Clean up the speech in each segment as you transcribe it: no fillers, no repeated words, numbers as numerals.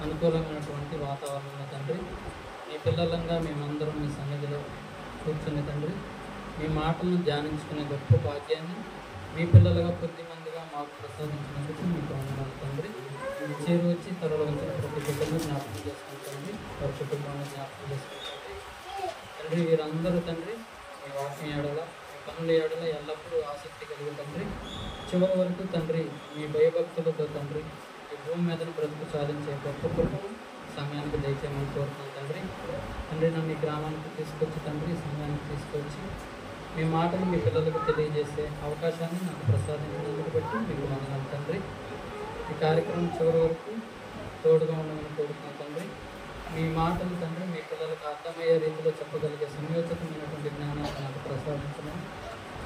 అనుకూలమైనటువంటి వాతావరణంలో తండ్రి మీ పిల్లలంగా మేమందరం మీ సన్నిధిలో కూర్చుని తండ్రి మీ మాటలను ధ్యానించుకునే గొప్ప భాగ్యాన్ని మీ పిల్లలుగా కొద్దిమందిగా మాకు ప్రసాదించినందుకు మీకు వందనాలు తండ్రి. చేరు వచ్చి త్వరలో వచ్చిన ప్రతి బిడ్డను జ్ఞాపకం చేసుకుంటుంది, వారి కుటుంబాన్ని జ్ఞాపకం చేసుకుంటుంది తండ్రి. వీరందరూ తండ్రి మీ వాక్యం ఏడల మీ పనుల ఏడల ఎల్లప్పుడూ ఆసక్తి కలిగి తండ్రి చివరి వరకు తండ్రి మీ భయభక్తులతో తండ్రి ఈ భూమి మీదను బ్రతుకు సాధించే గొప్ప కృపను సమయానికి దయచేయమని కోరుతున్నాను తండ్రి. తండ్రి నన్ను ఈ గ్రామానికి తీసుకొచ్చి తండ్రి సమయానికి తీసుకొచ్చి మీ మాటలు మీ పిల్లలకు తెలియజేసే అవకాశాన్ని నాకు ప్రసాదించినందుకు బట్టి మీకు వందనాలు తండ్రి. ఈ కార్యక్రమం చివరి వరకు తోడుగా ఉండమని కోరుతున్నాను తండ్రి. మీ మాటలు తండ్రి మీ పిల్లలకు అర్థమయ్యే రీతిలో చెప్పగలిగే సంయోచితమైనటువంటి జ్ఞానాన్ని నాకు ప్రసాదించమని,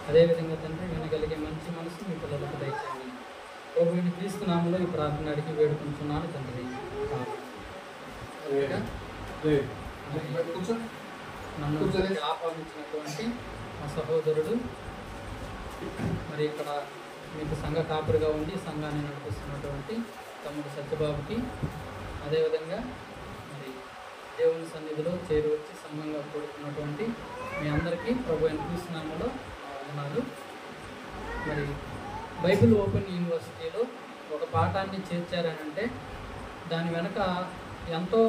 అదేవిధంగా తండ్రి వినగలిగే మంచి మనసు మీ పిల్లలకు దయచేయండి. ప్రభువుని క్రీస్తు నామములో ఈ ప్రార్థన అడిగి వేడుకుంటున్నాను తండ్రి. నన్ను ఆహ్వానించినటువంటి మా సహోదరుడు మరి ఇక్కడ మీకు సంఘ కాపురిగా ఉండి సంఘాన్ని నడిపిస్తున్నటువంటి తమ్ముడు సత్యబాబుకి, అదేవిధంగా మరి దేవుని సన్నిధిలో చేరి వచ్చి సంఘంగా కూడుకున్నటువంటి మీ అందరికీ ప్రభు క్రీస్తు నామములో వందనాలు. మరి బైబిల్ ఓపెన్ యూనివర్సిటీలో ఒక పాఠాన్ని చేర్చారనంటే దాని వెనక ఎంతో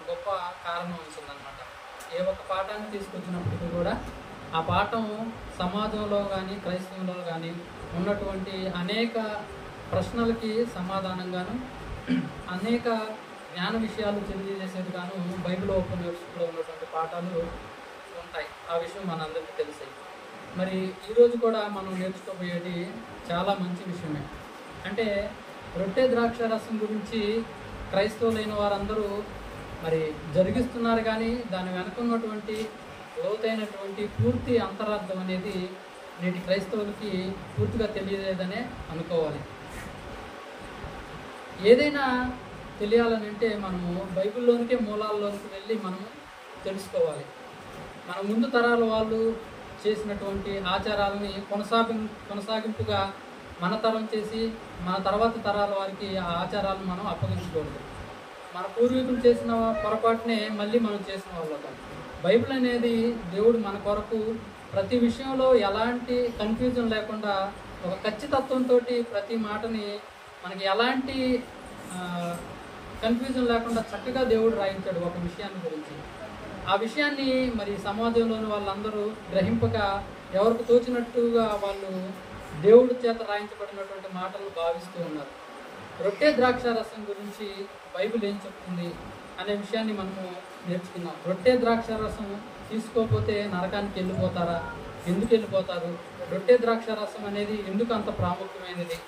గొప్ప కారణం ఉంటుందన్నమాట. ఏ ఒక్క పాఠాన్ని తీసుకొచ్చినప్పటికీ కూడా ఆ పాఠం సమాజంలో కానీ క్రైస్తవంలో కానీ ఉన్నటువంటి అనేక ప్రశ్నలకి సమాధానంగాను అనేక జ్ఞాన విషయాలు తెలియజేసేది గాను బైబిల్ ఓపెన్ యూనివర్సిటీలో ఉన్నటువంటి పాఠాలు ఉంటాయి. ఆ విషయం మనందరికీ తెలిసాయి. మరి ఈరోజు కూడా మనం నేర్చుకోబోయేది చాలా మంచి విషయమే. అంటే రొట్టె ద్రాక్ష రసం గురించి క్రైస్తవులైన వారందరూ మరి జరిగిస్తున్నారు, కానీ దాని వెనక ఉన్నటువంటి లోతైనటువంటి పూర్తి అంతరార్థం అనేది నేటి క్రైస్తవులకి పూర్తిగా తెలియలేదనే అనుకోవాలి. ఏదైనా తెలియాలని అంటే మనము బైబిల్లోనికే మూలాల్లోనికి వెళ్ళి మనము తెలుసుకోవాలి. మన ముందు తరాల వాళ్ళు చేసినటువంటి ఆచారాలని కొనసాగింపుగా మన తరం చేసి మన తర్వాత తరాల వారికి ఆ ఆచారాలను మనం అప్పగించకూడదు. మన పూర్వీకులు చేసిన పొరపాటునే మళ్ళీ మనం చేసిన వాళ్ళం. బైబిల్ అనేది దేవుడు మన కొరకు ప్రతి విషయంలో ఎలాంటి కన్ఫ్యూజన్ లేకుండా ఒక ఖచ్చితత్వంతో ప్రతి మాటని మనకి ఎలాంటి కన్ఫ్యూజన్ లేకుండా చక్కగా దేవుడు రాయించాడు ఒక విషయాన్ని గురించి. ఆ విషయాన్ని మరి సమాజంలోని వాళ్ళందరూ గ్రహింపక ఎవరికి తోచినట్టుగా వాళ్ళు దేవుడి చేత రాయించబడినటువంటి మాటలు భావిస్తూ ఉన్నారు. రొట్టె ద్రాక్ష రసం గురించి బైబిల్ ఏం చెప్తుంది అనే విషయాన్ని మనము నేర్చుకున్నాం. రొట్టె ద్రాక్ష రసం తీసుకోకపోతే నరకానికి వెళ్ళిపోతారా? ఎందుకు వెళ్ళిపోతారు? రొట్టె ద్రాక్ష రసం అనేది ఎందుకు అంత ప్రాముఖ్యమైనది?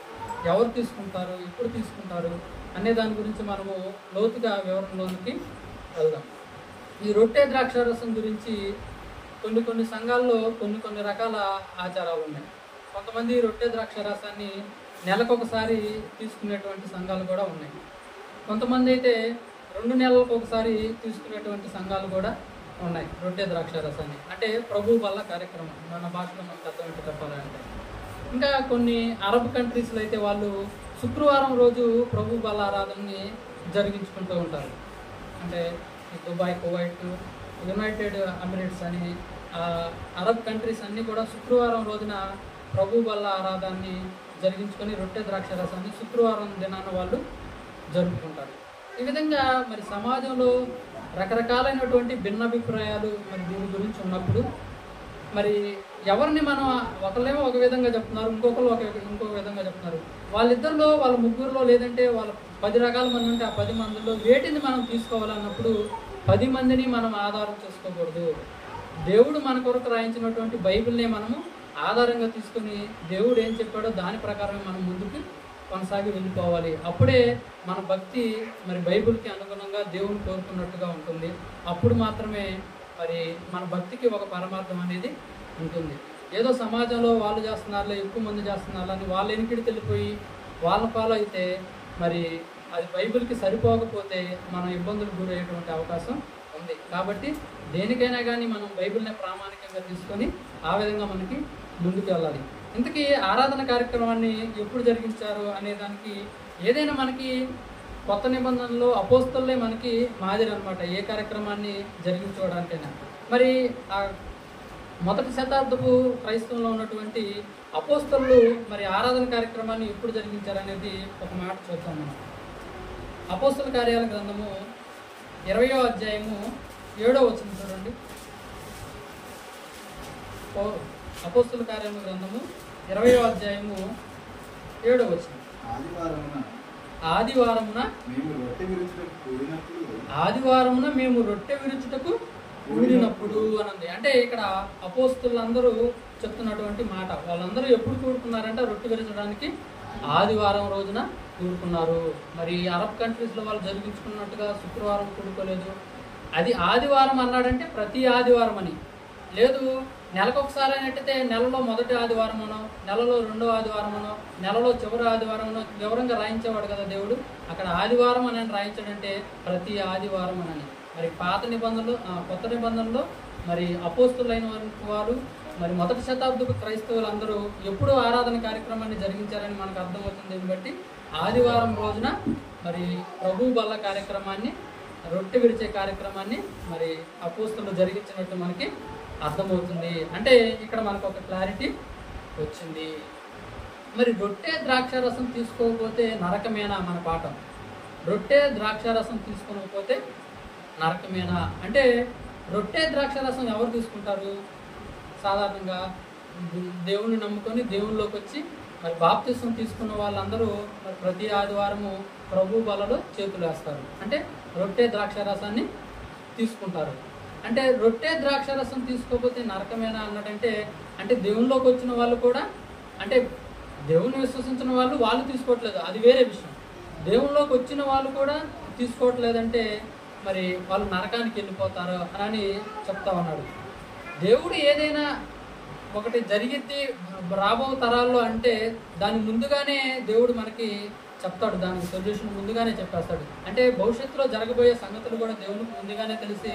ఎవరు తీసుకుంటారు? ఎప్పుడు తీసుకుంటారు అనే దాని గురించి మనము లోతుగా వివరణలోనికి వెళ్దాం. ఈ రొట్టె ద్రాక్ష రసం గురించి కొన్ని సంఘాల్లో కొన్ని రకాల ఆచారాలు ఉన్నాయి. కొంతమంది రొట్టె ద్రాక్ష రసాన్ని నెలకొకసారి తీసుకునేటువంటి సంఘాలు కూడా ఉన్నాయి. కొంతమంది అయితే 2 నెలలకు ఒకసారి తీసుకునేటువంటి సంఘాలు కూడా ఉన్నాయి. రొట్టె ద్రాక్ష రసాన్ని అంటే ప్రభు వల్ల కార్యక్రమం, మన భాషలో మనకు అర్థమేంటి చెప్పాలంటే. ఇంకా కొన్ని అరబ్ కంట్రీస్లో అయితే వాళ్ళు శుక్రవారం రోజు ప్రభు బల ఆరాధనని జరిగించుకుంటూ ఉంటారు. అంటే దుబాయ్, కువైట్, యునైటెడ్ ఎమిరేట్స్ అని అరబ్ కంట్రీస్ అన్నీ కూడా శుక్రవారం రోజున ప్రభు బల ఆరాధనని జరిగించుకొని రొట్టె ద్రాక్ష రసాన్ని శుక్రవారం దినాన వాళ్ళు జరుపుకుంటారు. ఈ విధంగా మరి సమాజంలో రకరకాలైనటువంటి భిన్నాభిప్రాయాలు మరి దీని గురించి ఉన్నప్పుడు మరి ఎవరిని మనం ఒకళ్ళేమో ఒక విధంగా చెప్తున్నారు, ఇంకొకరు ఇంకొక విధంగా చెప్తున్నారు. వాళ్ళిద్దరిలో వాళ్ళ ముగ్గురులో లేదంటే వాళ్ళ 10 రకాల మంది ఉంటే ఆ 10 మందిలో వేటిని మనం తీసుకోవాలన్నప్పుడు 10 మందిని మనం ఆధారం చేసుకోకూడదు. దేవుడు మన కొరకు రాయించినటువంటి బైబిల్నే మనము ఆధారంగా తీసుకుని దేవుడు ఏం చెప్పాడో దాని ప్రకారమే మనం ముందుకు కొనసాగి వెళ్ళిపోవాలి. అప్పుడే మన భక్తి మరి బైబిల్కి అనుగుణంగా దేవుని కోరుకున్నట్టుగా ఉంటుంది. అప్పుడు మాత్రమే మరి మన భక్తికి ఒక పరమార్థం అనేది ఉంటుంది. ఏదో సమాజంలో వాళ్ళు చేస్తున్నారులే, ఎక్కువ మంది చేస్తున్నారు అని వాళ్ళ ఎనికిడి తెలిపోయి వాళ్ళ ఫాలో అయితే మరి అది బైబిల్కి సరిపోకపోతే మనం ఇబ్బందులకు గురయ్యేటువంటి అవకాశం ఉంది. కాబట్టి దేనికైనా కానీ మనం బైబిల్ని ప్రామాణికంగా తీసుకొని ఆ విధంగా మనకి ముందుకు వెళ్ళాలి. ఇంతకీ ఆరాధన కార్యక్రమాన్ని ఎప్పుడు జరిగించారు అనే దానికి ఏదైనా మనకి కొత్త నిబంధనలో అపోస్తలులే మనకి మాదిరి అనమాట, ఏ కార్యక్రమాన్ని జరిగించుకోవడానికైనా. మరి ఆ మొదటి శతాబ్దపు క్రైస్తవంలో ఉన్నటువంటి అపోస్తలులు మరి ఆరాధన కార్యక్రమాన్ని ఎప్పుడు జరిగించారనేది ఒక మాట చూద్దాం మనం. అపోస్తల కార్యాల గ్రంథము 20వ అధ్యాయము 7వ వచనం చూడండి. అపోస్తల కార్యాల గ్రంథము 20వ అధ్యాయము 7వ వచనం. ఆదివారమున మేము రొట్టె విరుచుటకు కూడినప్పుడు అనంది. అంటే ఇక్కడ అపోస్తలులందరూ చెప్తున్నటువంటి మాట. వాళ్ళందరూ ఎప్పుడు కూడుకున్నారంటే రొట్టె విరచడానికి ఆదివారం రోజున కూడుకున్నారు. మరి అరబ్ కంట్రీస్లో వాళ్ళు జరిగించుకున్నట్టుగా శుక్రవారం కూడుకోలేదు. అది ఆదివారం అన్నాడంటే ప్రతి ఆదివారం అని లేదు. నెలకొకసారి అయినట్టయితే నెలలో మొదటి ఆదివారం అనో, నెలలో రెండో ఆదివారం అనో, నెలలో చివరి ఆదివారం అనో వివరంగా రాయించేవాడు కదా దేవుడు. అక్కడ ఆదివారం అని రాయించాడంటే ప్రతి ఆదివారం అని. మరి పాత నిబంధనలు, కొత్త నిబంధనలో మరి అపోస్తలులైన వారు మరి మొదటి శతాబ్దపు క్రైస్తవులందరూ ఎప్పుడు ఆరాధన కార్యక్రమాన్ని జరిగించారని మనకు అర్థమవుతుంది. దీన్ని బట్టి ఆదివారం రోజున మరి ప్రభు బల్ల కార్యక్రమాన్ని, రొట్టె విరిచే కార్యక్రమాన్ని మరి అపోస్తలులు జరిగించినట్టు మనకి అర్థమవుతుంది. అంటే ఇక్కడ మనకు ఒక క్లారిటీ వచ్చింది. మరి రొట్టె ద్రాక్షారసం తీసుకోకపోతే నరకమేనా మన పాఠం. రొట్టె ద్రాక్షారసం తీసుకోకపోతే నరకమేనా అంటే, రొట్టె ద్రాక్షారసం ఎవరు తీసుకుంటారు? సాధారణంగా దేవుణ్ణి నమ్ముకొని దేవునిలోకి వచ్చి మరి బాప్తిసం తీసుకున్న వాళ్ళందరూ మరి ప్రతి ఆదివారము ప్రభు బలలో చేతులు వేస్తారు. అంటే రొట్టె ద్రాక్షారసాన్ని తీసుకుంటారు. అంటే రొట్టె ద్రాక్షారసం తీసుకోకపోతే నరకమేనా అన్నట్టంటే, అంటే దేవునిలోకి వచ్చిన వాళ్ళు కూడా, అంటే దేవుని విశ్వసించిన వాళ్ళు తీసుకోవట్లేదు, అది వేరే విషయం. దేవునిలోకి వచ్చిన వాళ్ళు కూడా తీసుకోవట్లేదంటే మరి వాళ్ళు నరకానికి వెళ్ళిపోతారు అని చెప్తా ఉన్నాడు. దేవుడు ఏదైనా ఒకటి జరిగిద్ది రాబో తరాల్లో అంటే దాని ముందుగానే దేవుడు మనకి చెప్తాడు, దానికి సొల్యూషన్ ముందుగానే చెప్పేస్తాడు. అంటే భవిష్యత్తులో జరగబోయే సంగతులు కూడా దేవునికి ముందుగానే తెలిసి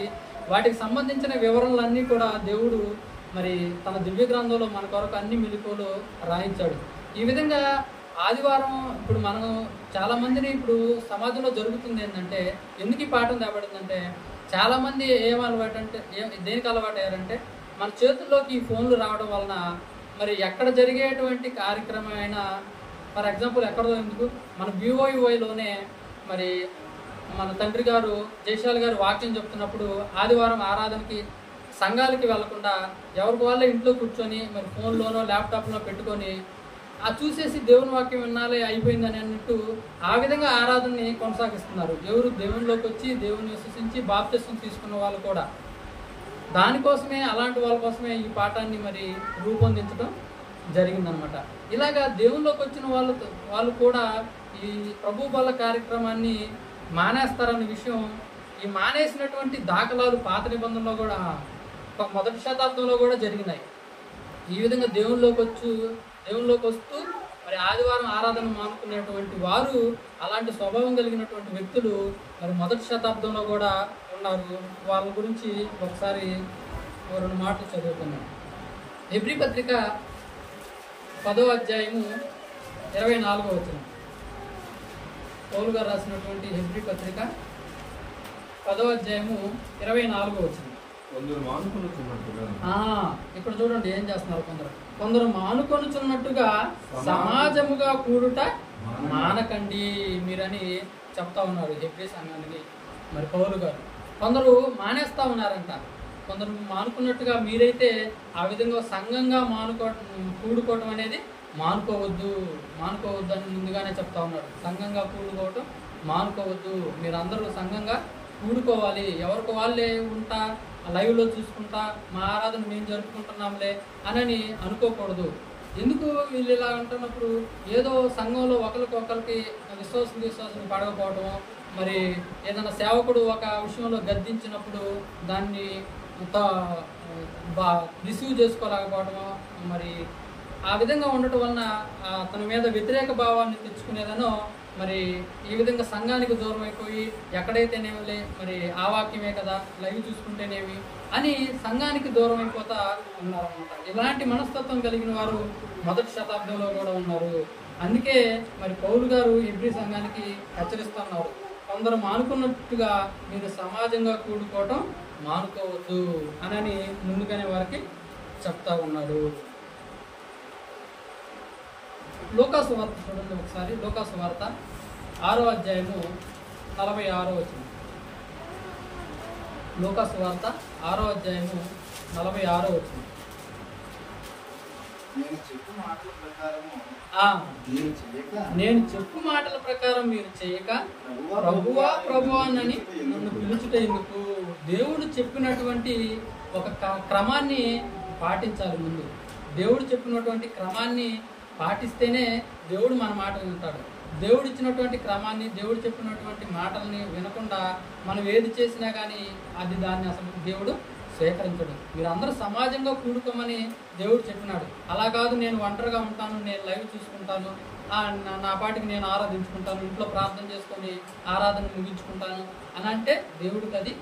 వాటికి సంబంధించిన వివరణలన్నీ కూడా దేవుడు మరి తన దివ్య గ్రంథంలో మన కొరకు అన్ని మెలకువలు రాయించాడు. ఈ విధంగా ఆదివారం ఇప్పుడు మనం చాలామందిని ఇప్పుడు సమాజంలో జరుగుతుంది ఏంటంటే, ఎందుకు ఈ పాఠం తేబడిందంటే, చాలామంది ఏం అలవాటు అంటే దేనికి అలవాటు అయ్యారంటే, మన చేతుల్లోకి ఈ ఫోన్లు రావడం వలన మరి ఎక్కడ జరిగేటువంటి కార్యక్రమం అయినా, ఫర్ ఎగ్జాంపుల్ ఎక్కడో ఎందుకు మన BOUIలోనే మరి మన తండ్రి గారు జయశాల్ గారు వాక్యం చెప్తున్నప్పుడు ఆదివారం ఆరాధనకి సంఘాలకి వెళ్లకుండా ఎవరికి వాళ్ళే ఇంట్లో కూర్చొని మరి ఫోన్లోనో ల్యాప్టాప్లో పెట్టుకొని ఆ చూసేసి దేవుని వాక్యం వినాలి అయిపోయిందని అన్నట్టు ఆ విధంగా ఆరాధనని కొనసాగిస్తున్నారు. ఎవరు దేవునిలోకి వచ్చి దేవుని విశ్వసించి బాప్తిసం తీసుకున్న వాళ్ళు కూడా. దానికోసమే, అలాంటి వాళ్ళ కోసమే ఈ పాఠాన్ని మరి రూపొందించడం జరిగిందనమాట. ఇలాగా దేవునిలోకి వచ్చిన వాళ్ళు కూడా ఈ ప్రభు బల కార్యక్రమాన్ని మానేస్తారన్న విషయం, ఈ మానేసినటువంటి దాఖలాలు పాత నిబంధనలో కూడా మొదటి శతాబ్దంలో కూడా జరిగినాయి. ఈ విధంగా దేవునిలోకి వస్తూ మరి ఆదివారం ఆరాధన మానుకునేటువంటి వారు, అలాంటి స్వభావం కలిగినటువంటి వ్యక్తులు మరి మొదటి శతాబ్దంలో కూడా ఉన్నారు. వాళ్ళ గురించి ఒకసారి 2 మాటలు చదువుకున్నాం. హెబ్రీ పత్రిక 10వ అధ్యాయము 24వ వచనం. పౌలు గారు రాసినటువంటి హెబ్రీ పత్రిక 10వ అధ్యాయము 24వ వచనం. ఇక్కడ చూడండి ఏం చేస్తున్నారు కొందరు మానుకొనుచున్నట్టుగా సమాజముగా కూడుట మానకండి మీరని చెప్తా ఉన్నారు హెబ్రీ సంఘానికి మరి పౌలు గారు. కొందరు మానేస్తా ఉన్నారంట. కొందరు మానుకున్నట్టుగా మీరైతే ఆ విధంగా సంఘంగా కూడుకోవటం అనేది మానుకోవద్దు అని ముందుగానే చెప్తా ఉన్నారు. సంఘంగా కూడుకోవటం మానుకోవద్దు, మీరందరూ సంఘంగా కూడుకోవాలి. ఎవరికి వాళ్ళే ఉంటా లైవ్లో చూసుకుంటా మా ఆరాధన మేము జరుపుకుంటున్నాంలే అని అనుకోకూడదు. ఎందుకు వీళ్ళు ఇలా అంటున్నప్పుడు ఏదో సంఘంలో ఒకరికి విశ్వాసం పడకపోవటం, మరి ఏదైనా సేవకుడు ఒక విషయంలో గద్దించినప్పుడు దాన్ని రిసీవ్ చేసుకోలేకపోవటము, మరి ఆ విధంగా ఉండటం వలన తన మీద వ్యతిరేక భావాన్ని తెచ్చుకునేదనో, మరి ఈ విధంగా సంఘానికి దూరం అయిపోయి ఎక్కడైతేనేమిలే మరి ఆ వాక్యమే కదా లైవ్ చూసుకుంటేనేమి అని సంఘానికి దూరం అయిపోతా ఉన్నారన్నమాట. ఇలాంటి మనస్తత్వం కలిగిన వారు మొదటి శతాబ్దంలో కూడా ఉన్నారు. అందుకే మరి పౌలు గారు హెబ్రీ సంఘానికి హెచ్చరిస్తున్నారు, కొందరు మానుకున్నట్టుగా మీరు సమాజంగా కూడుకోవటం మానుకోవద్దు అని ముందుగానే వారికి చెప్తా ఉన్నాడు. లూకాసు వార్త చూడండి ఒకసారి. లూకాసు వార్త 6వ అధ్యాయము 46వ వచనం. లూకాసు వార్త 6వ అధ్యాయము 46వ వచనం. నేను చెప్పు మాటల ప్రకారం మీరు చేయక ప్రభువా ప్రభువా అని నన్ను పిలుచుట ఎందుకు? దేవుడు చెప్పినటువంటి ఒక క్రమాన్ని పాటించాలి. ముందు దేవుడు చెప్పినటువంటి క్రమాన్ని పాటిస్తేనే దేవుడు మన మాట వింటాడు. దేవుడు ఇచ్చినటువంటి క్రమాన్ని, దేవుడు చెప్పినటువంటి మాటల్ని వినకుండా మనం ఏది చేసినా కానీ దాన్ని అసలు దేవుడు స్వీకరించడు. మీరు అందరూ సమాజంగా కూడుకోమని దేవుడు చెప్పినాడు. అలా కాదు, నేను ఒంటరిగా ఉంటాను, నేను లైవ్ చూసుకుంటాను, నా పాటికి నేను ఆరాధించుకుంటాను, ఇంట్లో ప్రార్థన చేసుకొని ఆరాధన ముగించుకుంటాను అని అంటే దేవుడికి అది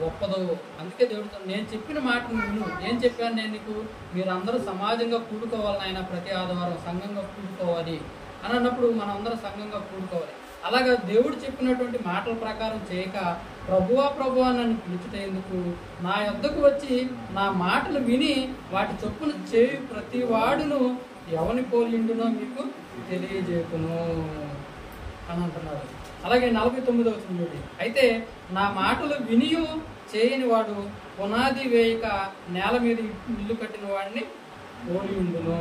ఒప్పదు. అందుకే దేవుడితో నేను చెప్పిన మాటను విను. ఏం చెప్పాను నేను నీకు? మీరందరూ సమాజంగా కూడుకోవాలి నాయన, ప్రతి ఆదివారం సంఘంగా కూడుకోవాలి అని అన్నప్పుడు మనం అందరం సంఘంగా కూడుకోవాలి. అలాగా దేవుడు చెప్పినటువంటి మాటల ప్రకారం చేయక ప్రభువా ప్రభువా నన్ను పిలుచుట ఎందుకు? నా యొద్దకు వచ్చి నా మాటలు విని వాటి చొప్పున చేయి ప్రతి వాడును ఎవని పోలిండునో మీకు తెలియజేకును అని అంటున్నాడు. అలాగే 49వ వచనం చూడండి. అయితే నా మాటలు వినియు చేయని వాడు పునాది వేయక నేల మీద ఇల్లు కట్టిన వాడిని పోలి ఉండును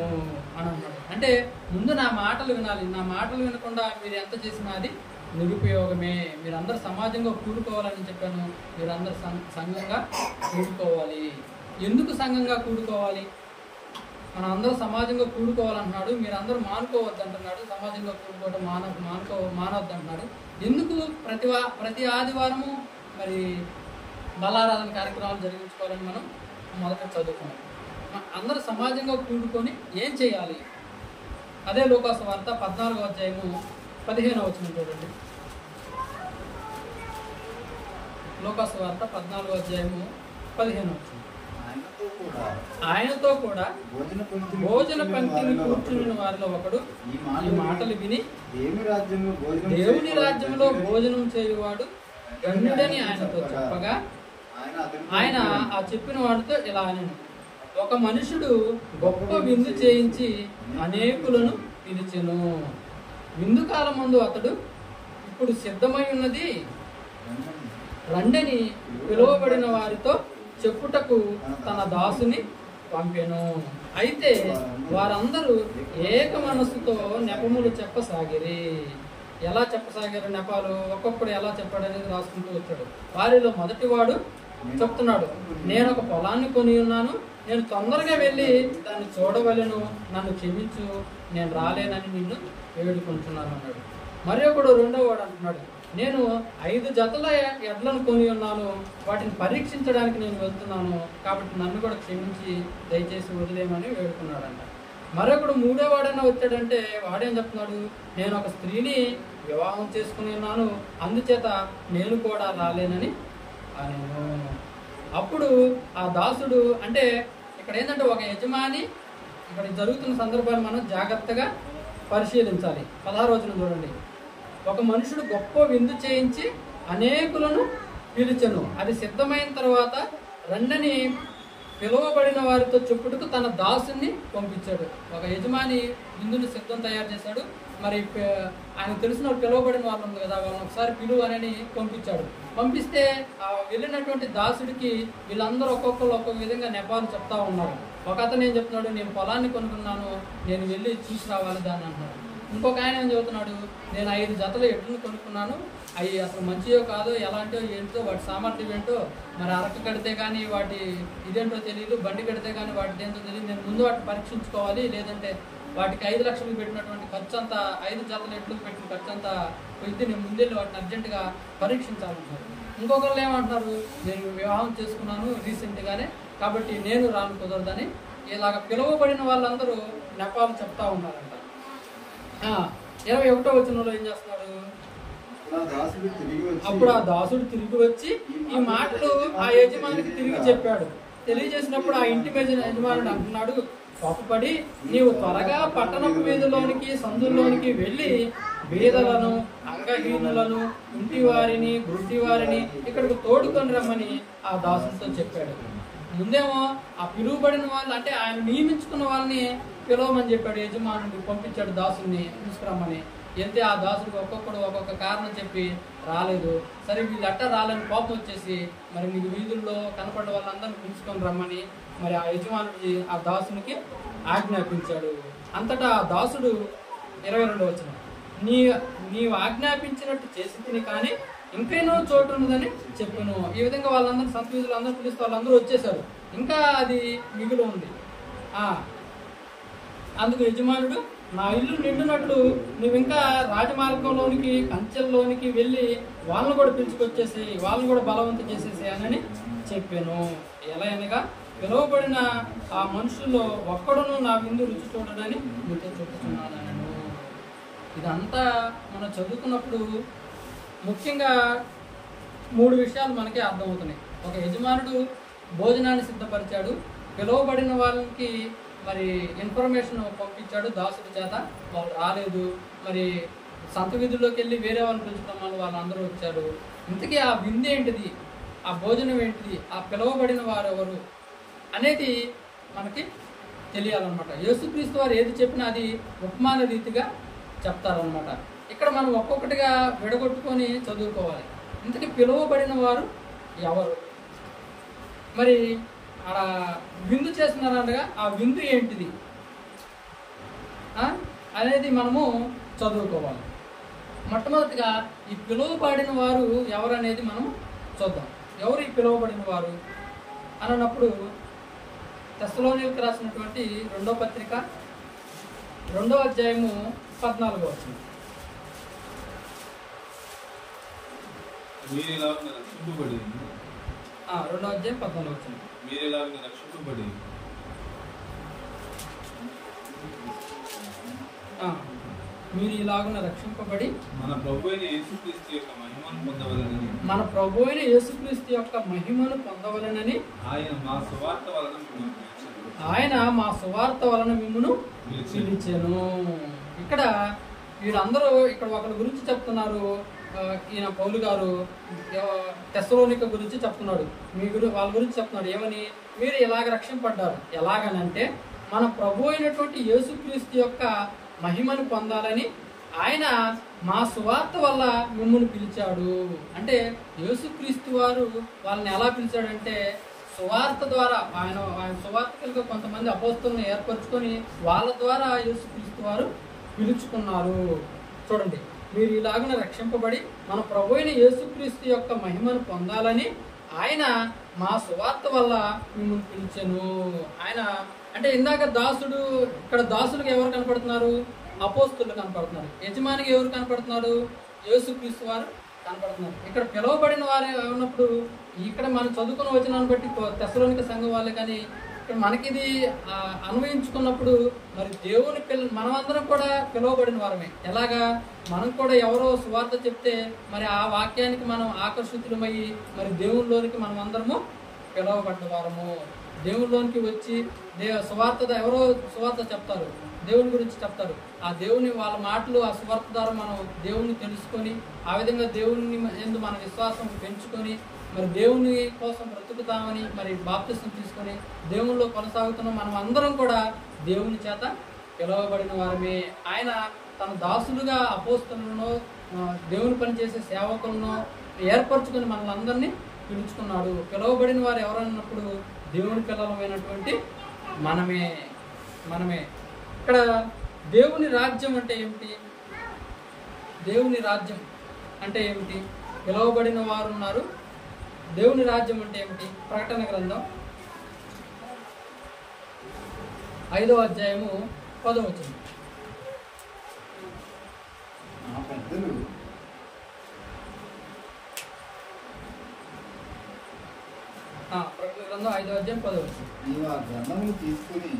అని అన్నాడు. అంటే ముందు నా మాటలు వినాలి. నా మాటలు వినకుండా మీరు ఎంత చేసినా అది నిరుపయోగమే. మీరందరూ సమాజంగా కూడుకోవాలని చెప్పాను. మీరందరూ సంఘంగా కూడుకోవాలి. ఎందుకు సంఘంగా కూడుకోవాలి? మనం అందరూ సమాజంగా కూడుకోవాలంటున్నాడు. మీరందరూ మానుకోవద్దు అంటున్నాడు. సమాజంగా కూడుకోవడం మానవద్దు అంటున్నాడు. ఎందుకు ప్రతి ఆదివారము మరి బలారాధన కార్యక్రమాలు జరిగించుకోవాలని మనం మొదట చదువుకున్నాం. అందరూ సమాజంగా కూడుకొని ఏం చేయాలి? అదే లూకాసు వార్త 14వ అధ్యాయము 15వ వచనం చూడండి. లూకాసు వార్త 14వ అధ్యాయము 15వ వచనం. ఆయనతో కూడా భోజన పంక్తిని కూర్చుని వారిలో ఒకడు ఈ మాటలు విని దేవుని రాజ్యంలో భోజనం చేయువాడు ధన్యుడని ఆయనతో చెప్పగా ఆయన ఆ చెప్పిన వాడితో ఇలా అనెను, ఒక మనుషుడు గొప్ప విందు చేయించి అనేకులను పిలిచెను. విందు కాలమందు అతడు ఇప్పుడు సిద్ధమై ఉన్నది రండని పిలువబడిన వారితో చెప్పుటకు తన దాసుని పంపెను. అయితే వారందరూ ఏక మనస్సుతో నెపములు చెప్పసాగిరి. ఎలా చెప్పసాగారు నెపాలు? ఒక్కొక్కడు ఎలా చెప్పాడు అనేది రాసుకుంటూ వచ్చాడు. వారిలో మొదటివాడు చెప్తున్నాడు, నేను ఒక పొలాన్ని కొని ఉన్నాను, నేను తొందరగా వెళ్ళి దాన్ని చూడవలెను, నన్ను క్షమించు, నేను రాలేనని నిన్ను వేడుకుంటున్నాను అన్నాడు. మరి ఒకడు రెండో వాడు అంటున్నాడు, నేను 5 జతల ఎడ్లను కొని ఉన్నాను, వాటిని పరీక్షించడానికి నేను వెళ్తున్నాను, కాబట్టి నన్ను కూడా క్షమించి దయచేసి వదిలేయమని వేడుకున్నాడంట. మరొకడు మూడో వాడైనా వచ్చాడంటే వాడేం చెప్తున్నాడు, నేను ఒక స్త్రీని వివాహం చేసుకుని ఉన్నాను, అందుచేత నేను కూడా రాలేనని అనేను. అప్పుడు ఆ దాసుడు, అంటే ఇక్కడ ఏంటంటే ఒక యజమాని, ఇక్కడ జరుగుతున్న సందర్భాన్ని మనం జాగ్రత్తగా పరిశీలించాలి. 16వ వచనం చూడండి. ఒక మనుషుడు గొప్ప విందు చేయించి అనేకులను పిలిచెను, అది సిద్ధమైన తర్వాత రండని పిలువబడిన వారితో చెప్పుటకు తన దాసుని పంపించాడు. ఒక యజమాని విందుని సిద్ధం తయారు చేశాడు. మరి ఆయన తెలిసిన పిలువబడిన వాళ్ళు ఉంది కదా, వాళ్ళని ఒకసారి పిలువు అని పంపించాడు. పంపిస్తే ఆ వెళ్ళినటువంటి దాసుడికి వీళ్ళందరూ ఒక్కొక్కరు ఒక్కొక్క విధంగా నెపాలు చెప్తా ఉన్నారు. ఒక అతను ఏం చెప్తున్నాడు, నేను పొలాన్ని కొనుక్కున్నాను, నేను వెళ్ళి చూసి రావాలి దాన్ని అంటున్నాడు. ఇంకొక ఆయన ఏం చెబుతున్నాడు, నేను 5 జతల ఎడ్లను కొనుక్కున్నాను, అవి అసలు మంచియో కాదో ఎలాంటో ఏంటో వాటి సామర్థ్యం ఏంటో, మరి అరక కడితే కానీ వాటి ఇదేంటో తెలియదు, బండి కడితే కానీ వాటి ఏంటో తెలియదు, నేను ముందు వాటిని పరీక్షించుకోవాలి, లేదంటే వాటికి 5 లక్షలు పెట్టినటువంటి ఖర్చు అంతా, 5 జతల ఎడ్లకు పెట్టిన ఖర్చు అంతా పోయింది, నేను ముందెళ్ళి వాటిని అర్జెంటుగా పరీక్షించాలంటారు. ఇంకొకరు ఏమంటున్నారు, నేను వివాహం చేసుకున్నాను రీసెంట్గానే, కాబట్టి నేను రాను కుదరదని ఇలాగ పిలువబడిన వాళ్ళందరూ నెపాలు చెప్తా ఉన్నారంట. 21వ వచనంలో ఏం చేస్తున్నాడు, అప్పుడు ఆ దాసుడు తిరిగి వచ్చి ఈ మాటలు ఆ యజమానికి తిరిగి చెప్పాడు. తెలియజేసినప్పుడు ఆ ఇంటి యజమానుడు అంటున్నాడు, కోపపడి నీవు త్వరగా పట్టణపు వీధిలోనికి సందుల్లోనికి వెళ్ళి బీదలను, అంగహీనులను, ఇంటివారిని, గుడ్డివారిని ఇక్కడికి తోడుకొని రమ్మని ఆ దాసులతో చెప్పాడు. ముందేమో ఆ పిలువబడిన వాళ్ళు అంటే ఆయన నియమించుకున్న వాళ్ళని పిలవమని చెప్పాడు, యజమానుడు పంపించాడు దాసుని తీసుకురమ్మని. ఎంతే ఆ దాసుడికి ఒక్కొక్కడు ఒక్కొక్క కారణం చెప్పి రాలేదు. సరే వీళ్ళు అట్ట రాలని కోపం వచ్చేసి మరి మీకు వీధుల్లో కనపడ్డ వాళ్ళందరినీ పిలుచుకొని రమ్మని మరి ఆ యజమానుడి ఆ దాసునికి ఆజ్ఞాపించాడు. అంతటా ఆ దాసుడు 22వ వచనం, నీవు ఆజ్ఞాపించినట్టు చేసి తిని కానీ ఇంకేనో చోటు ఉన్నదని చెప్పాను. ఈ విధంగా వాళ్ళందరూ సంత వీధులు అందరూ పిలిస్తే వాళ్ళందరూ వచ్చేసారు, ఇంకా అది మిగిలి ఉంది. అందుకు యజమానుడు, నా ఇల్లు నిండునట్లు నువ్వు ఇంకా రాజమార్గంలోనికి కంచెల్లోనికి వెళ్ళి వాళ్ళని కూడా పిలుచుకొచ్చేసి వాళ్ళని కూడా బలవంతం చేసేసి అని చెప్పాను. ఎలా అనగా పిలువబడిన ఆ మనుషుల్లో ఒక్కడును నా విందు రుచి చూడడని మీతో చెప్తున్నాను. ఇదంతా మనం చదువుకున్నప్పుడు ముఖ్యంగా 3 విషయాలు మనకి అర్థమవుతున్నాయి. ఒక యజమానుడు భోజనాన్ని సిద్ధపరిచాడు, పిలువబడిన వాళ్ళకి మరి ఇన్ఫర్మేషన్ పంపించాడు దాసుడి చేత, వాళ్ళు రాలేదు. మరి సంత వీధుల్లోకి వెళ్ళి వేరే వాళ్ళని పిలుచుకున్న వాళ్ళందరూ వచ్చారు. ఇంతకీ ఆ విందు ఏంటిది, ఆ భోజనం ఏంటిది, ఆ పిలువబడిన వారు ఎవరు అనేది మనకి తెలియాలన్నమాట. యేసుక్రీస్తు వారు ఏది చెప్పినా అది ఉపమాన రీతిగా చెప్తారనమాట. ఇక్కడ మనం ఒక్కొక్కటిగా విడగొట్టుకొని చదువుకోవాలి. ఇంతకీ పిలువబడిన వారు ఎవరు, మరి ఆడ విందు చేస్తున్నారనగా ఆ విందు ఏంటిది అనేది మనము చదువుకోవాలి. మొట్టమొదటిగా ఈ పిలువబడిన వారు ఎవరు అనేది మనం చూద్దాం. ఎవరు ఈ పిలువబడిన వారు అన్నప్పుడు తెస్సలోనికీయులకు రాసినటువంటి 2వ పత్రిక 2వ అధ్యాయము 14వ వచనం. మీరెలాగున రక్షింపబడి 2వ అధ్యాయం 14వ వచనం. మీరెలాగున రక్షింపబడి మీరు ఇలాగున రక్షింపబడి మన ప్రభువైన యేసుక్రీస్తు యొక్క మహిమను పొందవలెనని ఆయన మా సువార్త వలన మిమ్మును పిలిచెను. ఇక్కడ వీరందరూ ఇక్కడ ఒకరి గురించి చెప్తున్నారు. ఈయన పౌలు గారు తెస్సలోనిక గురించి చెప్తున్నాడు, వాళ్ళ గురించి చెప్తున్నాడు. ఏమని? మీరు ఇలాగ రక్షింపడ్డారు. ఎలాగనంటే మన ప్రభు అయినటువంటి యేసుక్రీస్తు యొక్క మహిమను పొందాలని ఆయన మా సువార్త వల్ల మిమ్మల్ని పిలిచాడు. అంటే యేసుక్రీస్తు వారు వాళ్ళని ఎలా పిలిచాడంటే సువార్త ద్వారా. ఆయన సువార్తకులుగా కొంతమంది అపోస్తలులను ఏర్పరచుకొని వాళ్ళ ద్వారా యేసుక్రీస్తు వారు పిలుచుకున్నారు. చూడండి, మీరు ఇలాగున రక్షింపబడి మన ప్రభు అయిన యేసుక్రీస్తు యొక్క మహిమను పొందాలని ఆయన మా సువార్త వల్ల మిమ్మల్ని పిలిచాను. ఆయన అంటే ఇందాక దాసుడు, ఇక్కడ దాసులకు ఎవరు కనపడుతున్నారు? అపోస్తలులు కనపడుతున్నారు. యజమానికి ఎవరు కనపడుతున్నారు? యేసుక్రీస్తు వారు కనపడుతున్నారు. ఇక్కడ పిలువబడిన వారు ఉన్నప్పుడు ఇక్కడ మనం చదువుకున్న వచనాన్ని బట్టి తెస్సలోనిక సంఘం వాళ్ళే కానీ ఇక్కడ మనకి ఇది అన్వయించుకున్నప్పుడు మరి దేవుని మనమందరం కూడా పిలువబడిన వారమే. ఎలాగా? మనం కూడా ఎవరో సువార్త చెప్తే మరి ఆ వాక్యానికి మనం ఆకర్షితులమయ్యి మరి దేవునిలోనికి మనం అందరము పిలువబడ్డ వారము. దేవునిలోనికి వచ్చి ఎవరో సువార్త చెప్తారు, దేవుని గురించి చెప్తారు. ఆ దేవుని వాళ్ళ మాటలు ఆ సువార్త ద్వారా మనం దేవుని తెలుసుకొని ఆ విధంగా దేవుని యందు మన విశ్వాసం పెంచుకొని మరి దేవుని కోసం బ్రతుకుతామని మరి బాప్తిసం తీసుకొని దేవునిలో కొనసాగుతున్నాం. మనం అందరం కూడా దేవుని చేత పిలువబడిన వారమే. ఆయన తన దాసులుగా అపోస్తలులను దేవుని పని చేసే సేవకులను ఏర్పరచుకొని మనల్ని అందరినీ పిలుచుకున్నాడు. పిలువబడిన వారు ఎవరన్నప్పుడు దేవుని పిల్లలమైనటువంటి మనమే. ఇక్కడ దేవుని రాజ్యం అంటే ఏమిటి? దేవుని రాజ్యం అంటే ఏమిటి? పిలువబడిన వారు ఉన్నారు. దేవుని రాజ్యం అంటే ఏమిటి? ప్రకటన గ్రంథం 5వ అధ్యాయము 10వ వచనం. ప్రకటన గ్రంథం 5వ అధ్యాయం 10వ వచనం. తీసుకుని